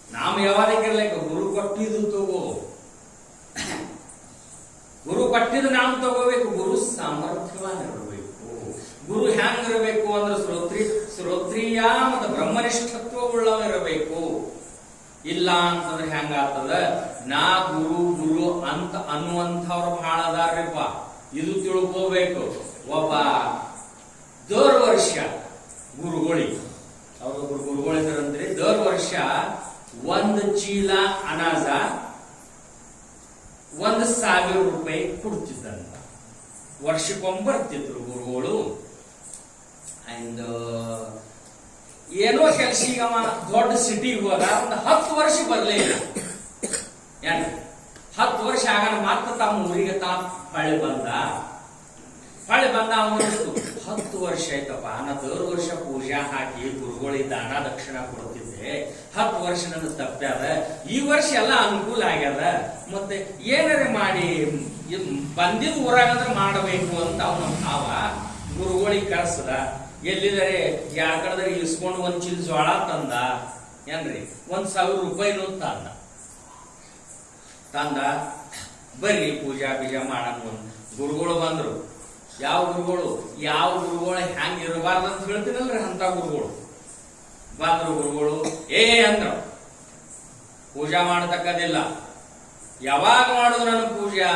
Speaker 1: ನಾಮ ಯಾವಾಗಲಿಕ್ಕ ಗುರು ಕೊಟ್ಟಿದ್ದು ತಗೋ ಗುರು ಕೊಟ್ಟಿದ್ದು ನಾಮ ತಗೋಬೇಕು ಗುರು ಸಾಮರ್ಥ್ಯವಾಗಿರಬೇಕು ಗುರು ಹ್ಯಾಂಗಿರಬೇಕು ಅಂದ್ರೆ ಶ್ರೋತ್ರಿಯ ಮತ್ತು ಬ್ರಹ್ಮನಿಷ್ಠತ್ವ ಉಳ್ಳವಿರಬೇಕು ಇಲ್ಲ ಅಂತಂದ್ರೆ ಹೆಂಗಾಗ್ತದ ನಾ ಗುರು ಅಂತ ಅನ್ನುವಂಥವ್ರು ಬಹಳ ಅದಾರ್ರಿಪ್ಪ ಇದು ತಿಳ್ಕೋಬೇಕು ಒಬ್ಬ ದರ್ ವರ್ಷ ಗುರುಗಳಿಗೆ ಅವ್ರೊಬ್ರು ಗುರುಗಳಿದ್ರಂದ್ರೆ ದರ್ ವರ್ಷ 1 ಚೀಲ ಅನಾಜ 1,000 ರೂಪಾಯಿ ಕೊಡ್ತಿದ್ದಂತ ವರ್ಷಕ್ಕೊಮ್ಮೆ ಬರ್ತಿದ್ರು ಗುರುಗಳು ಅಂಡ್ ಏನೋ ಕೆಲ್ಸಿಗೆ ಅವ ದೊಡ್ಡ ಸಿಟಿಗೆ ಹೋದ ಒಂದು 10 ವರ್ಷ ಬರ್ಲೇ ಇಲ್ಲ ಏನ್ 10 ವರ್ಷ ಆಗ ಮಾತ್ರ ತಮ್ಮ ಊರಿಗೆ ತಾ ಹೊಳೆ ಬಂದ ಅವನಷ್ಟು 10 ವರ್ಷ ಆಯ್ತಪ್ಪ ನಾ ದರ್ ವರ್ಷ ಪೂಜಾ ಹಾಕಿ ಗುರುಗಳಿಗೆ ದಾನ ದಕ್ಷಿಣ ಕೊಡ್ತಿದ್ದೆ 10 ವರ್ಷ ನನ್ನ ತಪ್ಪ್ಯಾದ ಈ ವರ್ಷ ಎಲ್ಲ ಅನುಕೂಲ ಆಗ್ಯದ ಮತ್ತೆ ಏನಾರೆ ಮಾಡಿ ಬಂದಿದ್ ಊರಾಗಂದ್ರೆ ಮಾಡಬೇಕು ಅಂತ ಅವನ ಭಾವ ಗುರುಗಳಿಗೆ ಕಳ್ಸದ ಎಲ್ಲಿದರೆ ಯಾಕಡೆ ಇಸ್ಕೊಂಡು 1 ಚೀಲ ಜೋಳ ತಂದ ಏನ್ರಿ 1,000 ರೂಪಾಯಿನೂ ತಂದ ಬರ್ರಿ ಪೂಜಾ ಬೀಜಾ ಮಾಡಂಗ ಗುರುಗಳು ಬಂದ್ರು ಯಾವ ಗುರುಗಳು ಹ್ಯಾಂಗ ಇರಬಾರ್ದು ಅಂತ ಹೇಳ್ತೀನಲ್ರಿ ಅಂತ ಗುರುಗಳು ಬಂದ್ರು ಗುರುಗಳು ಅಂದ್ರು ಪೂಜಾ ಮಾಡತಕ್ಕದಿಲ್ಲ ಯಾವಾಗ ಮಾಡುದು ನನ್ನ ಪೂಜಾ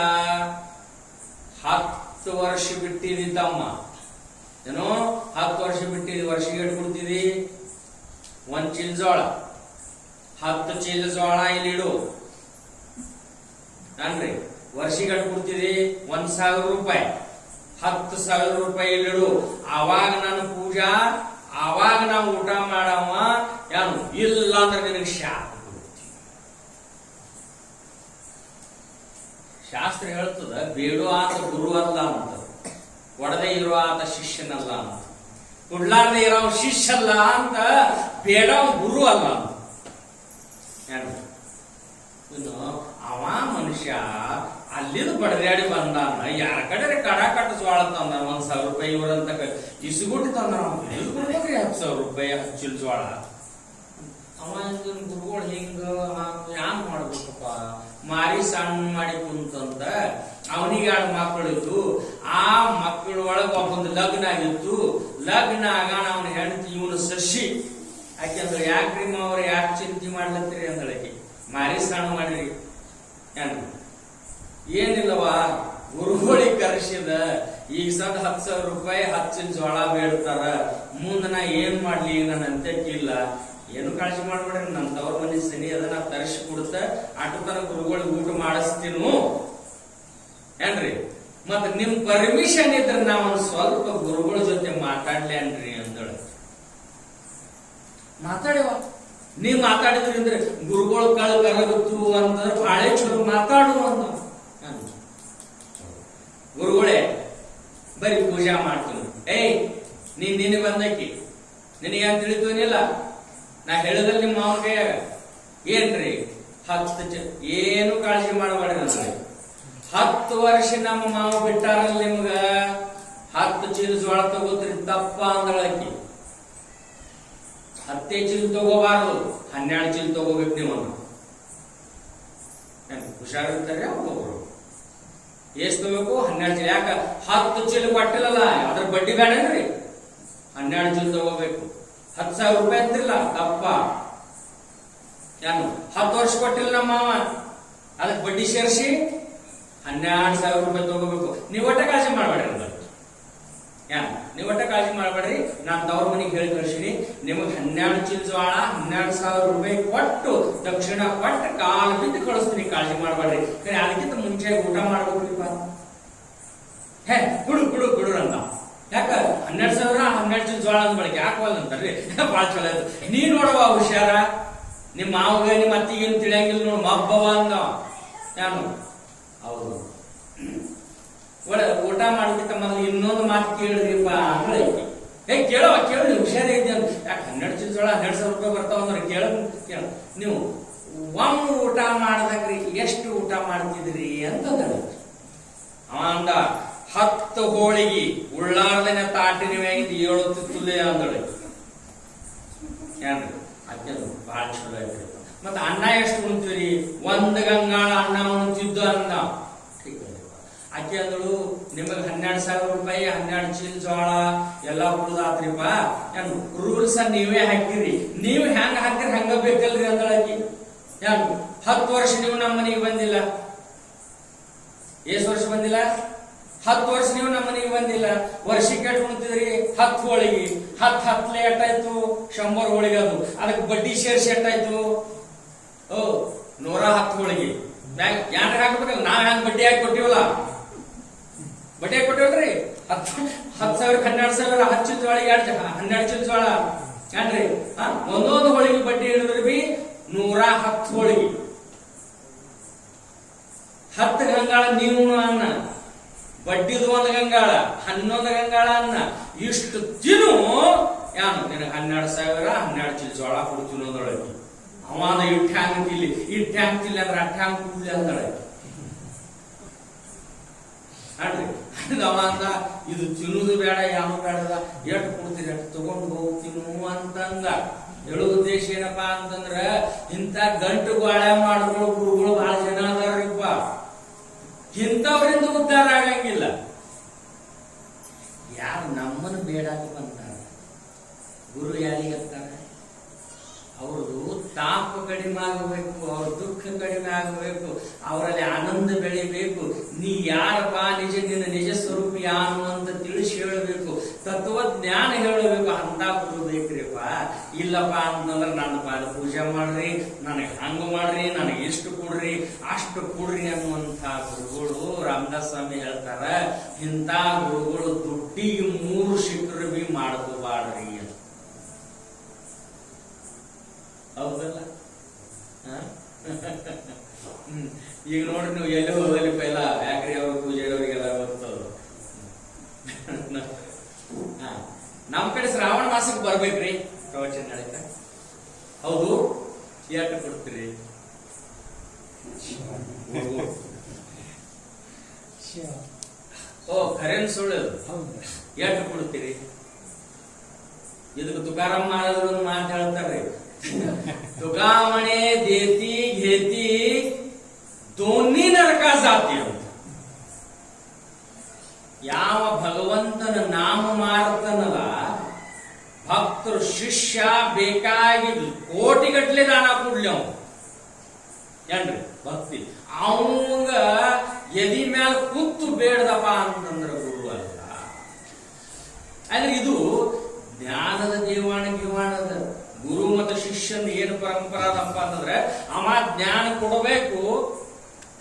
Speaker 1: 10 ವರ್ಷ ಬಿಟ್ಟಿದ್ದಮ್ಮ ಏನೋ 10 ವರ್ಷ ಬಿಟ್ಟಿದ್ದು ವರ್ಷಕ್ಕೆ ಕೊಡ್ತಿದಿ 1 ಚೀಲ ಜೋಳ 10 ಚೀಲ ಜೋಳ ಇಲ್ಲಿಡು ಅನ್ರಿ ವರ್ಷಕ್ಕೆ ಕೊಡ್ತಿದಿ 1,000 ರೂಪಾಯಿ 10,000 ರೂಪಾಯಿ ಇಲ್ಲಿಡು ಆವಾಗ ನಾನು ಪೂಜಾ ಆವಾಗ ನಾವು ಊಟ ಮಾಡವ ಏನು ಇಲ್ಲ ಅಂದ್ರೆ ನಿನಗೆ ಶಾಪ ಶಾಸ್ತ್ರ ಹೇಳ್ತದ ಬೇಡ ಅಂತ ಗುರು ಅಲ್ಲ ಅಂತ ಒಡದೆ ಇರುವ ಆತ ಶಿಷ್ಯನಲ್ಲ ಅಂತ, ಕೊಡ್ಲಾರ್ದೆ ಇರೋ ಶಿಷ್ಯ ಅಲ್ಲ ಅಂತ, ಬೇಡ ಗುರು ಅಲ್ಲ ಅಂತ. ಇನ್ನು ಅವ ಮನುಷ್ಯ ಅಲ್ಲಿಂದ ಬಡದಾಡಿ ಬಂದಾನ, ಯಾರ ಕಡೆ ಕಡ ಕಟ್ಟ ಜೋಳ ತಂದ, 1,000 ರೂಪಾಯಿ ಇವ್ರಂತ ಇಸುಗುಟ್ಟಿ ತಂದ, 10,000 ರೂಪಾಯಿ ಹಚ್ಚಿಲ್ ಜೋಳ. ಅವ ಗುರುಗಳು ಹಿಂಗ ಹ್ಯಾಂಗ ಮಾಡ್ಬೇಕಪ್ಪ, ಮಾರಿ ಸಣ್ಣ ಮಾಡಿ ಕುಂತಂತ ಅವನಿಗೆ 2 ಮಕ್ಕಳಿತ್ತು. ಆ ಮಕ್ಕಳ ಒಳಗ ಒಬ್ಬೊಂದು ಲಗ್ನ ಆಗಿತ್ತು. ಲಗ್ನ ಆಗಾಣ ಅವನ ಹೆಂಡತಿ ಇವನು ಶಶಿ ಆಕೆ ಅಂದ್ರೆ, ಯಾಕ್ರಿ ಅವ್ರು ಯಾಕೆ ಚಿಂತೆ ಮಾಡ್ಲತ್ತೀರಿ ಅಂದಳಕಿ, ಮಾರಿ ಸಣ್ಣ ಮಾಡ್ರಿ ಏನಿಲ್ಲವಾ, ಗುರುಗಳಿಗೆ ಕರೆಸಿದ ಈಗ ಸದ್ 10,000 ರೂಪಾಯಿ ಹಚ್ಚಿನ ಜೋಳ ಬೇಡ್ತಾರ, ಮುಂದ ನಾ ಏನ್ ಮಾಡ್ಲಿ, ನನ್ನ ಅಂತ್ಯಕ್ಕಿಲ್ಲ, ಏನು ಕಾಳಜಿ ಮಾಡ್ಬೇಡ್ರಿ, ನನ್ನ ತವ್ರ ಮನೆ ಸನಿ ಅದನ್ನ ತರಿಸಿ ಕೊಡುತ್ತ ಆಟೋತನ ಗುರುಗಳಿಗೆ ಊಟ ಮಾಡಿಸ್ತೀನು ಏನ್ರಿ. ಮತ್ ನಿಮ್ ಪರ್ಮಿಷನ್ ಇದ್ರೆ ನಾವ್ ಸ್ವಲ್ಪ ಗುರುಗಳ ಜೊತೆ ಮಾತಾಡ್ಲೇನ್ರಿ ಅಂದಳು. ಮಾತಾಡ್ಯವ, ನೀವ್ ಮಾತಾಡಿದ್ರಿ ಅಂದ್ರೆ ಗುರುಗಳು ಕಳ್ ಕರಗತ್ತು ಅಂತಂದ್ರೆ ಬಾಳೆ ಚಲೋ ಮಾತಾಡು ಅಂದ. ಗುರುಗಳೇ ಬರೀ ಪೂಜಾ ಮಾಡ್ತೀನಿ, ಏಯ್ ನಿನ್ನೆ ಬಂದಕ್ಕಿ ನಿನಗೇನ್ ತಿಳಿತೇನಿಲ್ಲ, ನಾ ಹೇಳಿದಲ್ಲಿ ನಿಮ್ಮ ಮಾವನ ಕೈಯಾಗ ಏನ್ರಿ 10 ಏನು ಕಾಳಜಿ ಮಾಡಬೇಡ್ರಿ ಅಂದ್ರೆ, 10 ವರ್ಷ ನಮ್ಮ ಮಾವ ಬಿಟ್ಟಾರಲ್ಲ ನಿಮ್ಗ, 10 ಚೀಲ ಜೋಳ ತಗೋತ್ರಿ ತಪ್ಪ ಅಂದಳಕಿ. 10 ಚೀಲ ತಗೋಬಾರ್ದು, 12 ಚೀಲ ತಗೋಬೇಕು ನೀವು. ಹುಷಾರಿರ್ತಾರೆ ಒಬ್ಬೊಬ್ರು, ಎಷ್ಟ್ ತಗೋಬೇಕು, 12 ಚೀಲ. ಯಾಕ 10 ಚೀಲ ಕೊಟ್ಟಿಲ್ಲಲ್ಲ, ಅದ್ರ ಬಡ್ಡಿ ಬೇಡನ್ರಿ, 12 ಚೀಲ ತಗೋಬೇಕು. 10,000 ರೂಪಾಯಿ ಅಂತಿಲ್ಲ ತಪ್ಪ. ಏನು 10 ವರ್ಷ ಕೊಟ್ಟಿಲ್ಲ ನಮ್ಮ ಮಾವ, ಅದಕ್ಕೆ ಬಡ್ಡಿ ಸೇರಿಸಿ 12,000 ರೂಪಾಯಿ ತಗೋಬೇಕು. ನೀವು ಒಟ್ಟ ಕಾಳಜಿ ಮಾಡ್ಬೇಡ್ರಿ ಅಂತ, ನೀವು ಒಟ್ಟ ಕಾಳಜಿ ಮಾಡ್ಬೇಡ್ರಿ, ನಾನ್ ತವ್ರ ಮನೆಗೆ ಹೇಳಿ ಕಳ್ಸಿನಿ, ನಿಮಗ್ 12 ಚೀಲ ಜೋಳ 12,000 ರೂಪಾಯಿ ಕೊಟ್ಟು ದಕ್ಷಿಣ ಕೊಟ್ಟು ಕಾಲು ಬಿದ್ದು ಕಳಿಸ್ತೀನಿ, ಕಾಳಜಿ ಮಾಡ್ಬೇಡ್ರಿ. ಅದಕ್ಕಿಂತ ಮುಂಚೆ ಊಟ ಮಾಡ್ಬೇಕ್ರಿಪ್ಪ. ಕುಡು ಕುಡು ಕುಡು ಅಂತ. ಯಾಕ 12,000 12 ಚೀಲ ಜೋಳ ಅಂದ್ ಬಳಕೆ ಹಾಕವಲ್ಲ ಅಂತಾರ್ರಿ, ಬಾಳ ಚಲೋ ಆಯ್ತು. ನೀ ನೋಡುವ ಹುಷಾರ, ನಿಮ್ಮ ಮಾವಗ ನಿಮ್ಮ ಅತ್ತಿಗೇನು ತಿಳಿಯಂಗಿಲ್ಲ ನೋಡು, ಮಬ್ಬವ ಅಂದ. ಯಾನು ಹೌದು, ಊಟ ಮಾಡೋದಕ್ಕೆ ಮೊದಲು ಇನ್ನೊಂದು ಮಾತು ಕೇಳಿದ್ರಿಪ್ಪ ಅಂದ್ರೆ, ಕೇಳವ ಕೇಳಿ ಹುಷಾರೇ ಇದ್ದೆ ಅಂತ. ಯಾಕೆ 12 ಚೀಲ ಜೋಳ 12,000 ರೂಪಾಯಿ ಬರ್ತಾವ ಅಂದ್ರೆ ಕೇಳ. ನೀವು ಒಮ್ಮೆ ಊಟ ಮಾಡ್ದಾಗ್ರಿ ಎಷ್ಟು ಊಟ ಮಾಡ್ತಿದ್ರಿ ಅಂತಂದ. ಅವ ಅಂದ 10 ಹೋಳಿಗೆ ಉಳ್ಳಾರ್ದನೆ ತಾಟಿನ ಮ್ಯಾಗಿಂದ 7 ತುತ್ತುಲೆ ಅಂದಳು. ಏನ್ರಿ ಅಕ್ಕದು ಬಹಳ ಚಲೋ ಐತ್ರಿ. ಮತ್ತ ಅನ್ನ ಎಷ್ಟು ಉಣ್ತೀರಿ, 1 ಗಂಗಾಳ ಅನ್ನ ಉಣ್ತಿದ್ದು ಅಂದ. ಆಕೆ ಅಂದಳು, ನಿಮಗ್ 12,000 ರೂಪಾಯಿ 12 ಚೀಲ ಜೋಳ ಎಲ್ಲಾ ಉಳಿದಾತ್ರಿಪ್ಪ, ಏನ್ ರೂಲ್ಸ್ ನೀವೇ ಹಾಕಿರಿ, ನೀವು ಹೆಂಗ ಹಾಕಿರಿ ಹಂಗ ಬೇಕಲ್ರಿ ಅಂದಳಕಿ. ಏನ್ 10 ವರ್ಷ ನೀವು ನಮ್ಮ ಮನೆಗೆ ಬಂದಿಲ್ಲ, ಎಷ್ಟು ವರ್ಷ ಬಂದಿಲ್ಲ, 10 ವರ್ಷ ನೀವು ನಮ್ಮ ಮನೆಗೆ ಬಂದಿಲ್ಲ. ವರ್ಷಕ್ಕೆ ಎಷ್ಟು ಉಣ್ತಿದ್ರಿ, 10 ಹೋಳಿಗೆ, 10 ಎಷ್ಟಾಯ್ತು, 100 ಹೋಳಿಗೆ. ಅದಕ್ಕೆ ಬಡ್ಡಿ ಸೇರಿಸಿ ಎಷ್ಟಾಯ್ತು, 110 ಹೋಳಿಗೆ. ಯಾರು ಹಾಕ್ಬೇಕಲ್ಲ, ನಾವ್ ಹೆಂಗ್ ಬಡ್ಡಿ ಹಾಕಿ ಕೊಟ್ಟಿವಲ್ಲ, ಬಡ್ಡಿ ಹಾಕಿ ಕೊಟ್ಟಿವಲ್ರಿ. 10,000 12,000 10 ಚೀಲ ಜೋಳಿಗೆ 12 ಚೀಲ ಜೋಳ ಏನ್ರಿ, ಒಂದೊಂದು ಹೋಳಿಗೆ ಬಡ್ಡಿ ಹಿಡಿದ್ರಿ ಬಿ 110 ಹೋಳಿಗೆ. 10 ಗಂಗಾಳ ನೀವು ಅನ್ನ, ಬಡ್ಡಿದು 1 ಗಂಗಾಳ, 11 ಗಂಗಾಳ ಅನ್ನ, ಇಷ್ಟು ತಿನ್ನು ಯಾನು ನಿನಗೆ 12,000 12 ಚೀಲ ಜೋಳ ಕೊಡ್ತೀನಿ ಅಂದೊಳಗೆ. ಅವಾದ ಇಟ್ಟು ಹ್ಯಾಂಗ ತಿಲ್ಲಿ, ಇಟ್ಟು ಹ್ಯಾಂಗ ತಿಲ್ಲಿ ಅಂದ್ರೆ ಅಟ್ಟ ಹ್ಯಾಂಗ ಕುಡ್ಲಿ ಅಂದೊಳಗೆ. ಅಲ್ರಿ ಅವ ಅಂದ, ಇದು ತಿನ್ನುದು ಬೇಡ ಯಾವ ಬೇಡದ, ಎಷ್ಟು ಕೊಡ್ತೀರಿ ಅಷ್ಟು ತಗೊಂಡು ಹೋಗ್ತೀನು ಅಂತಂದ. ಹೇಳೋ ಉದ್ದೇಶ ಏನಪ್ಪಾ ಅಂತಂದ್ರ, ಇಂಥ ಗಂಟು ಗೋಳೆ ಮಾಡಿದ್ರು ಗುರುಗಳು ಬಹಳ ಜನ ಅದಾರ್ರಿಪ್ಪ, ಇಂಥವ್ರಿಂದ ಉದ್ಧಾರ ಆಗಂಗಿಲ್ಲ. ಯಾರು ನಮ್ಮನ್ನು ಬೇಡಾಕ ಬಂದಾರ, ಗುರು ಯಾರಿಗೆ ಅಂತಾರ, ಅವ್ರದ್ದು ತಾಪ ಕಡಿಮೆ ಆಗಬೇಕು, ಅವ್ರ ದುಃಖ ಕಡಿಮೆ ಆಗಬೇಕು, ಅವರಲ್ಲಿ ಆನಂದ ಬೆಳಿಬೇಕು. ನೀ ಯಾರಪ್ಪ, ನಿನ್ನ ನಿಜ ಸ್ವರೂಪ ಯಾರು ಅಂತ ತಿಳಿಸಿ ಹೇಳಬೇಕು, ತತ್ವಜ್ಞಾನ ಹೇಳಬೇಕು. ಅಂತ ಗುರು ಬೇಕ್ರಿಪ್ಪ. ಇಲ್ಲಪ್ಪ ಅಂತಂದ್ರೆ ನನ್ನ ಪಾದ ಪೂಜೆ ಮಾಡ್ರಿ, ನನಗೆ ಹಂಗ ಮಾಡ್ರಿ, ನನಗೆ ಇಷ್ಟು ಕೊಡ್ರಿ ಅಷ್ಟು ಕೊಡ್ರಿ ಅನ್ನುವಂಥ ಗುರುಗಳು ರಾಮದಾಸ್ ಸ್ವಾಮಿ ಹೇಳ್ತಾರ. ಇಂಥ ಗುರುಗಳು ದುಡ್ಡಿಗೆ 3 ಶಿಖರ ಬಿ ಮಾಡ್ಕೋಬಾಡ್ರಿ ಅಂತ. ಹೌದಲ್ಲ? ಈಗ ನೋಡ್ರಿ, ನೀವು ಎಲ್ಲಿ ಹೋದಲ್ಲಿ ಪೈಲ ಯಾಕ್ರಿ ಅವ್ರ ಪೂಜೆ ಅವರಿಗೆಲ್ಲ ಗೊತ್ತದು. ತಾಸಿಗೆ ಬರ್ಬೇಕ್ರಿ ಪ್ರವಚನ ನಡೀತ. ಹೌದು, ಎಷ್ಟು ಕೊಡ್ತೀರಿ? ಓ ಖರೇನ್ ಸುಳ್ಳು, ಎಷ್ಟು ಕೊಡ್ತೀರಿ? ಇದಕ್ಕೆ ತುಕಾರಾಮ್ ಮಹಾರಾಜರು ಒಂದು ಮಾತು ಹೇಳ್ತಾರೆ, ತುಕಾಮಣೆ ದೇತಿ ಘೇತಿ ದೋನ್ನಿ ನರಕ ಜಾತಿ ಅಂತ. ಯಾವ ಭಗವಂತನ ನಾಮ ಮಾರ್ತನಲ್ಲ, ಭಕ್ತರು ಶಿಷ್ಯ ಬೇಕಾಗಿ ಕೋಟಿಗಟ್ಲೆ ದಾನ ಕೊಡ್ಲಿ ಅವ ಏನ್ರಿ ಭಕ್ತಿ, ಅವಂಗ ಎದಿ ಮ್ಯಾಲ ಕೂತು ಬೇಡದಪ್ಪ ಅಂತಂದ್ರ ಗುರು ಅಲ್ಲ. ಅಂದ್ರೆ ಇದು ಜ್ಞಾನದ ಗಿವಾಣದ ಗುರು ಮತ್ತು ಶಿಷ್ಯನ ಏನು ಪರಂಪರಾ ಅದಪ್ಪ ಅಂತಂದ್ರೆ, ಅವ ಜ್ಞಾನ ಕೊಡಬೇಕು,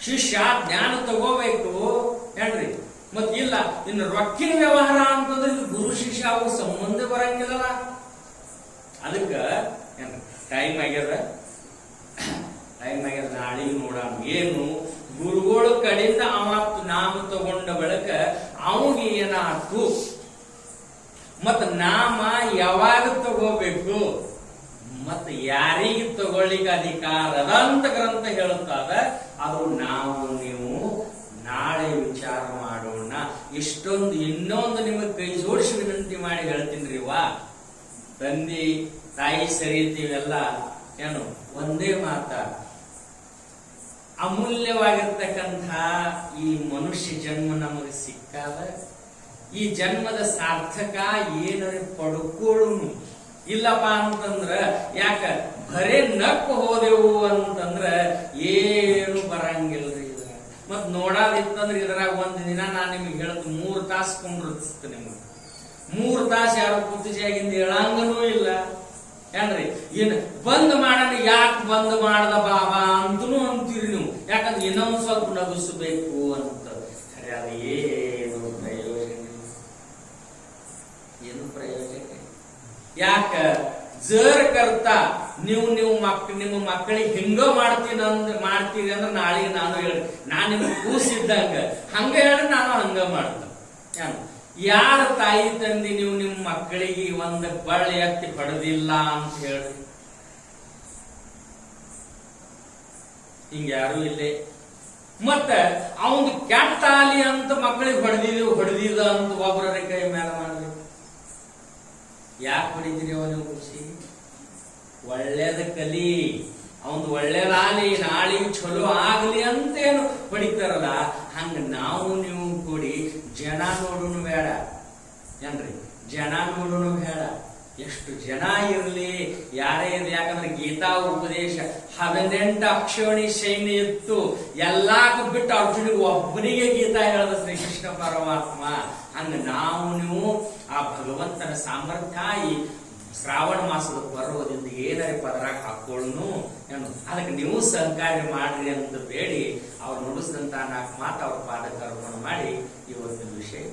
Speaker 1: ಶಿಷ್ಯ ಜ್ಞಾನ ತಗೋಬೇಕು ಏನ್ರಿ. ಮತ್ ಇಲ್ಲ ಇನ್ನು ರೊಕ್ಕಿನ ವ್ಯವಹಾರ ಅಂತಂದ್ರೆ ಇದು ಗುರು ಶಿಷ್ಯ ಅವು ಸಂಬಂಧ ಬರಂಗಿಲ್ಲ. ಅದಕ್ಕ ಟೈಮ್ ಆಗ್ಯದ, ನಾಳೆಗೆ ನೋಡೋಣ ಏನು ಗುರುಗಳ ಕಡೆಯಿಂದ ಅವತ್ತು ನಾಮ ತಗೊಂಡ ಬಳಿಕ ಅವನಿಗೆ ಏನಾಯ್ತು, ಮತ್ತ ನಾಮ ಯಾವಾಗ ತಗೋಬೇಕು, ಮತ್ತ ಯಾರಿಗೆ ತಗೊಳ್ಳಿಕ್ಕೆ ಅಧಿಕಾರ ಅದ ಅಂತ ಗ್ರಂಥ ಹೇಳುತ್ತಾದ. ಅದು ನಾವು ನೀವು ನಾಳೆ ವಿಚಾರ ಮಾಡೋಣ. ಇಷ್ಟೊಂದು ಇನ್ನೊಂದು ನಿಮಗೆ ಕೈ ಜೋಡಿಸಿ ವಿನಂತಿ ಮಾಡಿ ಹೇಳ್ತೀನಿ ವಾ, ತಂದೆ ತಾಯಿ ಸರಿತೀವೆಲ್ಲ ಏನು ಒಂದೇ ಮಾತ, ಅಮೂಲ್ಯವಾಗಿರ್ತಕ್ಕಂಥ ಈ ಮನುಷ್ಯ ಜನ್ಮ ನಮಗೆ ಸಿಕ್ಕಾದ, ಈ ಜನ್ಮದ ಸಾರ್ಥಕ ಏನರೆ ಪಡ್ಕೊಳ್ಳುನು. ಇಲ್ಲಪ್ಪ ಅಂತಂದ್ರ ಯಾಕ ಬರೇ ನಕ್ಕು ಹೋದೆವು ಅಂತಂದ್ರ ಏನು ಬರಂಗಿಲ್ರಿ. ಮತ್ ನೋಡಾದಿತ್ತಂದ್ರ ಇದ್ರಾಗ ಒಂದ್ ದಿನ ನಾನ್ ನಿಮ್ಗೆ ಹೇಳದ್ 3 ತಾಸು ಕೊಂಡಿರ್ತ. ನಿಮ್ಗೆ 3 ತಾಸು ಯಾರು ಕುತ್ತಿಗೆಯಾಗಿಂದ ಹೇಳಂಗನೂ ಇಲ್ಲ ಏನ್ರಿ. ಏನ್ ಬಂದ್ ಮಾಡೋಣ, ಯಾಕೆ ಬಂದ್ ಮಾಡದ ಬಾಬಾ ಅಂತನೂ ಅಂತೀರಿ ನೀವು. ಯಾಕಂದ್ರೆ ಇನ್ನೊಂದ್ ಸ್ವಲ್ಪ ನಗಿಸ್ಬೇಕು ಅಂತ. ಖರೆ ಅದು ಏನು ಪ್ರಯೋಜನ ಯಾಕ ಜರ್ ಕರ್ತ ನೀವು ನಿಮ್ಮ ಮಕ್ಕಳಿಗೆ ಹಿಂಗ ಮಾಡ್ತೀರಿ ಅಂದ್ರೆ ನಾಳೆಗೆ ನಾನು ಹೇಳಿ, ನಾನು ನಿಮ್ಗೆ ಕೂಸಿದ್ದಂಗ ಹಂಗ ಹೇಳಿ ನಾನು ಹಂಗ ಮಾಡ್ತೇನೆ. ಯಾರ ತಾಯಿ ತಂದಿ ನೀವು ನಿಮ್ಮ ಮಕ್ಕಳಿಗೆ ಒಂದ್ ಬಳ್ಳಿ ಎತ್ತಿ ಪಡೆದಿಲ್ಲ ಅಂತ ಹೇಳಿ, ಹಿಂಗ್ಯಾರು ಇಲ್ಲೇ. ಮತ್ತ ಅವನ್ ಕೆಟ್ಟ ಆಲಿ ಅಂತ ಮಕ್ಕಳಿಗೆ ಹೊಡೆದಿದ ಅಂತ ಒಬ್ಬರ ಕೈ ಮೇಲೆ ಮಾಡ್ಬೇಕು. ಯಾಕೆ ಹೊಡಿತೀರಿ ಅವನು ಖುಷಿ? ಒಳ್ಳೇದ ಕಲಿ, ಅವನ್ ಒಳ್ಳೇದಾಲಿ, ನಾಳೆಗೆ ಚಲೋ ಆಗ್ಲಿ ಅಂತೇನು ಹೊಡಿತಾರಲ್ಲ, ಹಂಗ ನಾವು ನೀವು ಕೂಡಿ ಜನ ನೋಡುನು ಬೇಡ ಏನ್ರಿ, ಜನ ನೋಡುನು ಬೇಡ. ಎಷ್ಟು ಜನ ಇರ್ಲಿ ಯಾರೇ ಇರ್ಲಿ, ಯಾಕಂದ್ರೆ ಗೀತಾ ಉಪದೇಶ 18 ಅಕ್ಷೋಣಿ ಸೈನ್ಯ ಇತ್ತು, ಎಲ್ಲಾಕು ಬಿಟ್ಟು ಅರ್ಜುನಿಗೆ ಒಬ್ಬನಿಗೆ ಗೀತಾ ಹೇಳದ ಶ್ರೀಕೃಷ್ಣ ಪರಮಾತ್ಮ. ಹಂಗ ನಾವು ನೀವು ಆ ಭಗವಂತನ ಸಾಮರ್ಥ್ಯ ಈ ಶ್ರಾವಣ ಮಾಸದ ಪರ್ವದಿಂದ ಏನಾರ ಪದರಾಗ ಹಾಕೊಳ್ಳು ಏನು, ಅದಕ್ಕೆ ನೀವು ಸಹಕಾರ್ಯ ಮಾಡ್ರಿ ಅಂತ ಬೇಡಿ ಅವ್ರು ನುಡಿಸಿದಂತ 4 ಮಾತು ಅವ್ರ ಪಾದಕ್ಕೆ ಅರ್ಪಣೆ ಮಾಡಿ ಇವತ್ತಿನ ವಿಷಯ.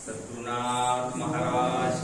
Speaker 1: ಸದ್ಗುರುನಾಥ ಮಹಾರಾಜ್.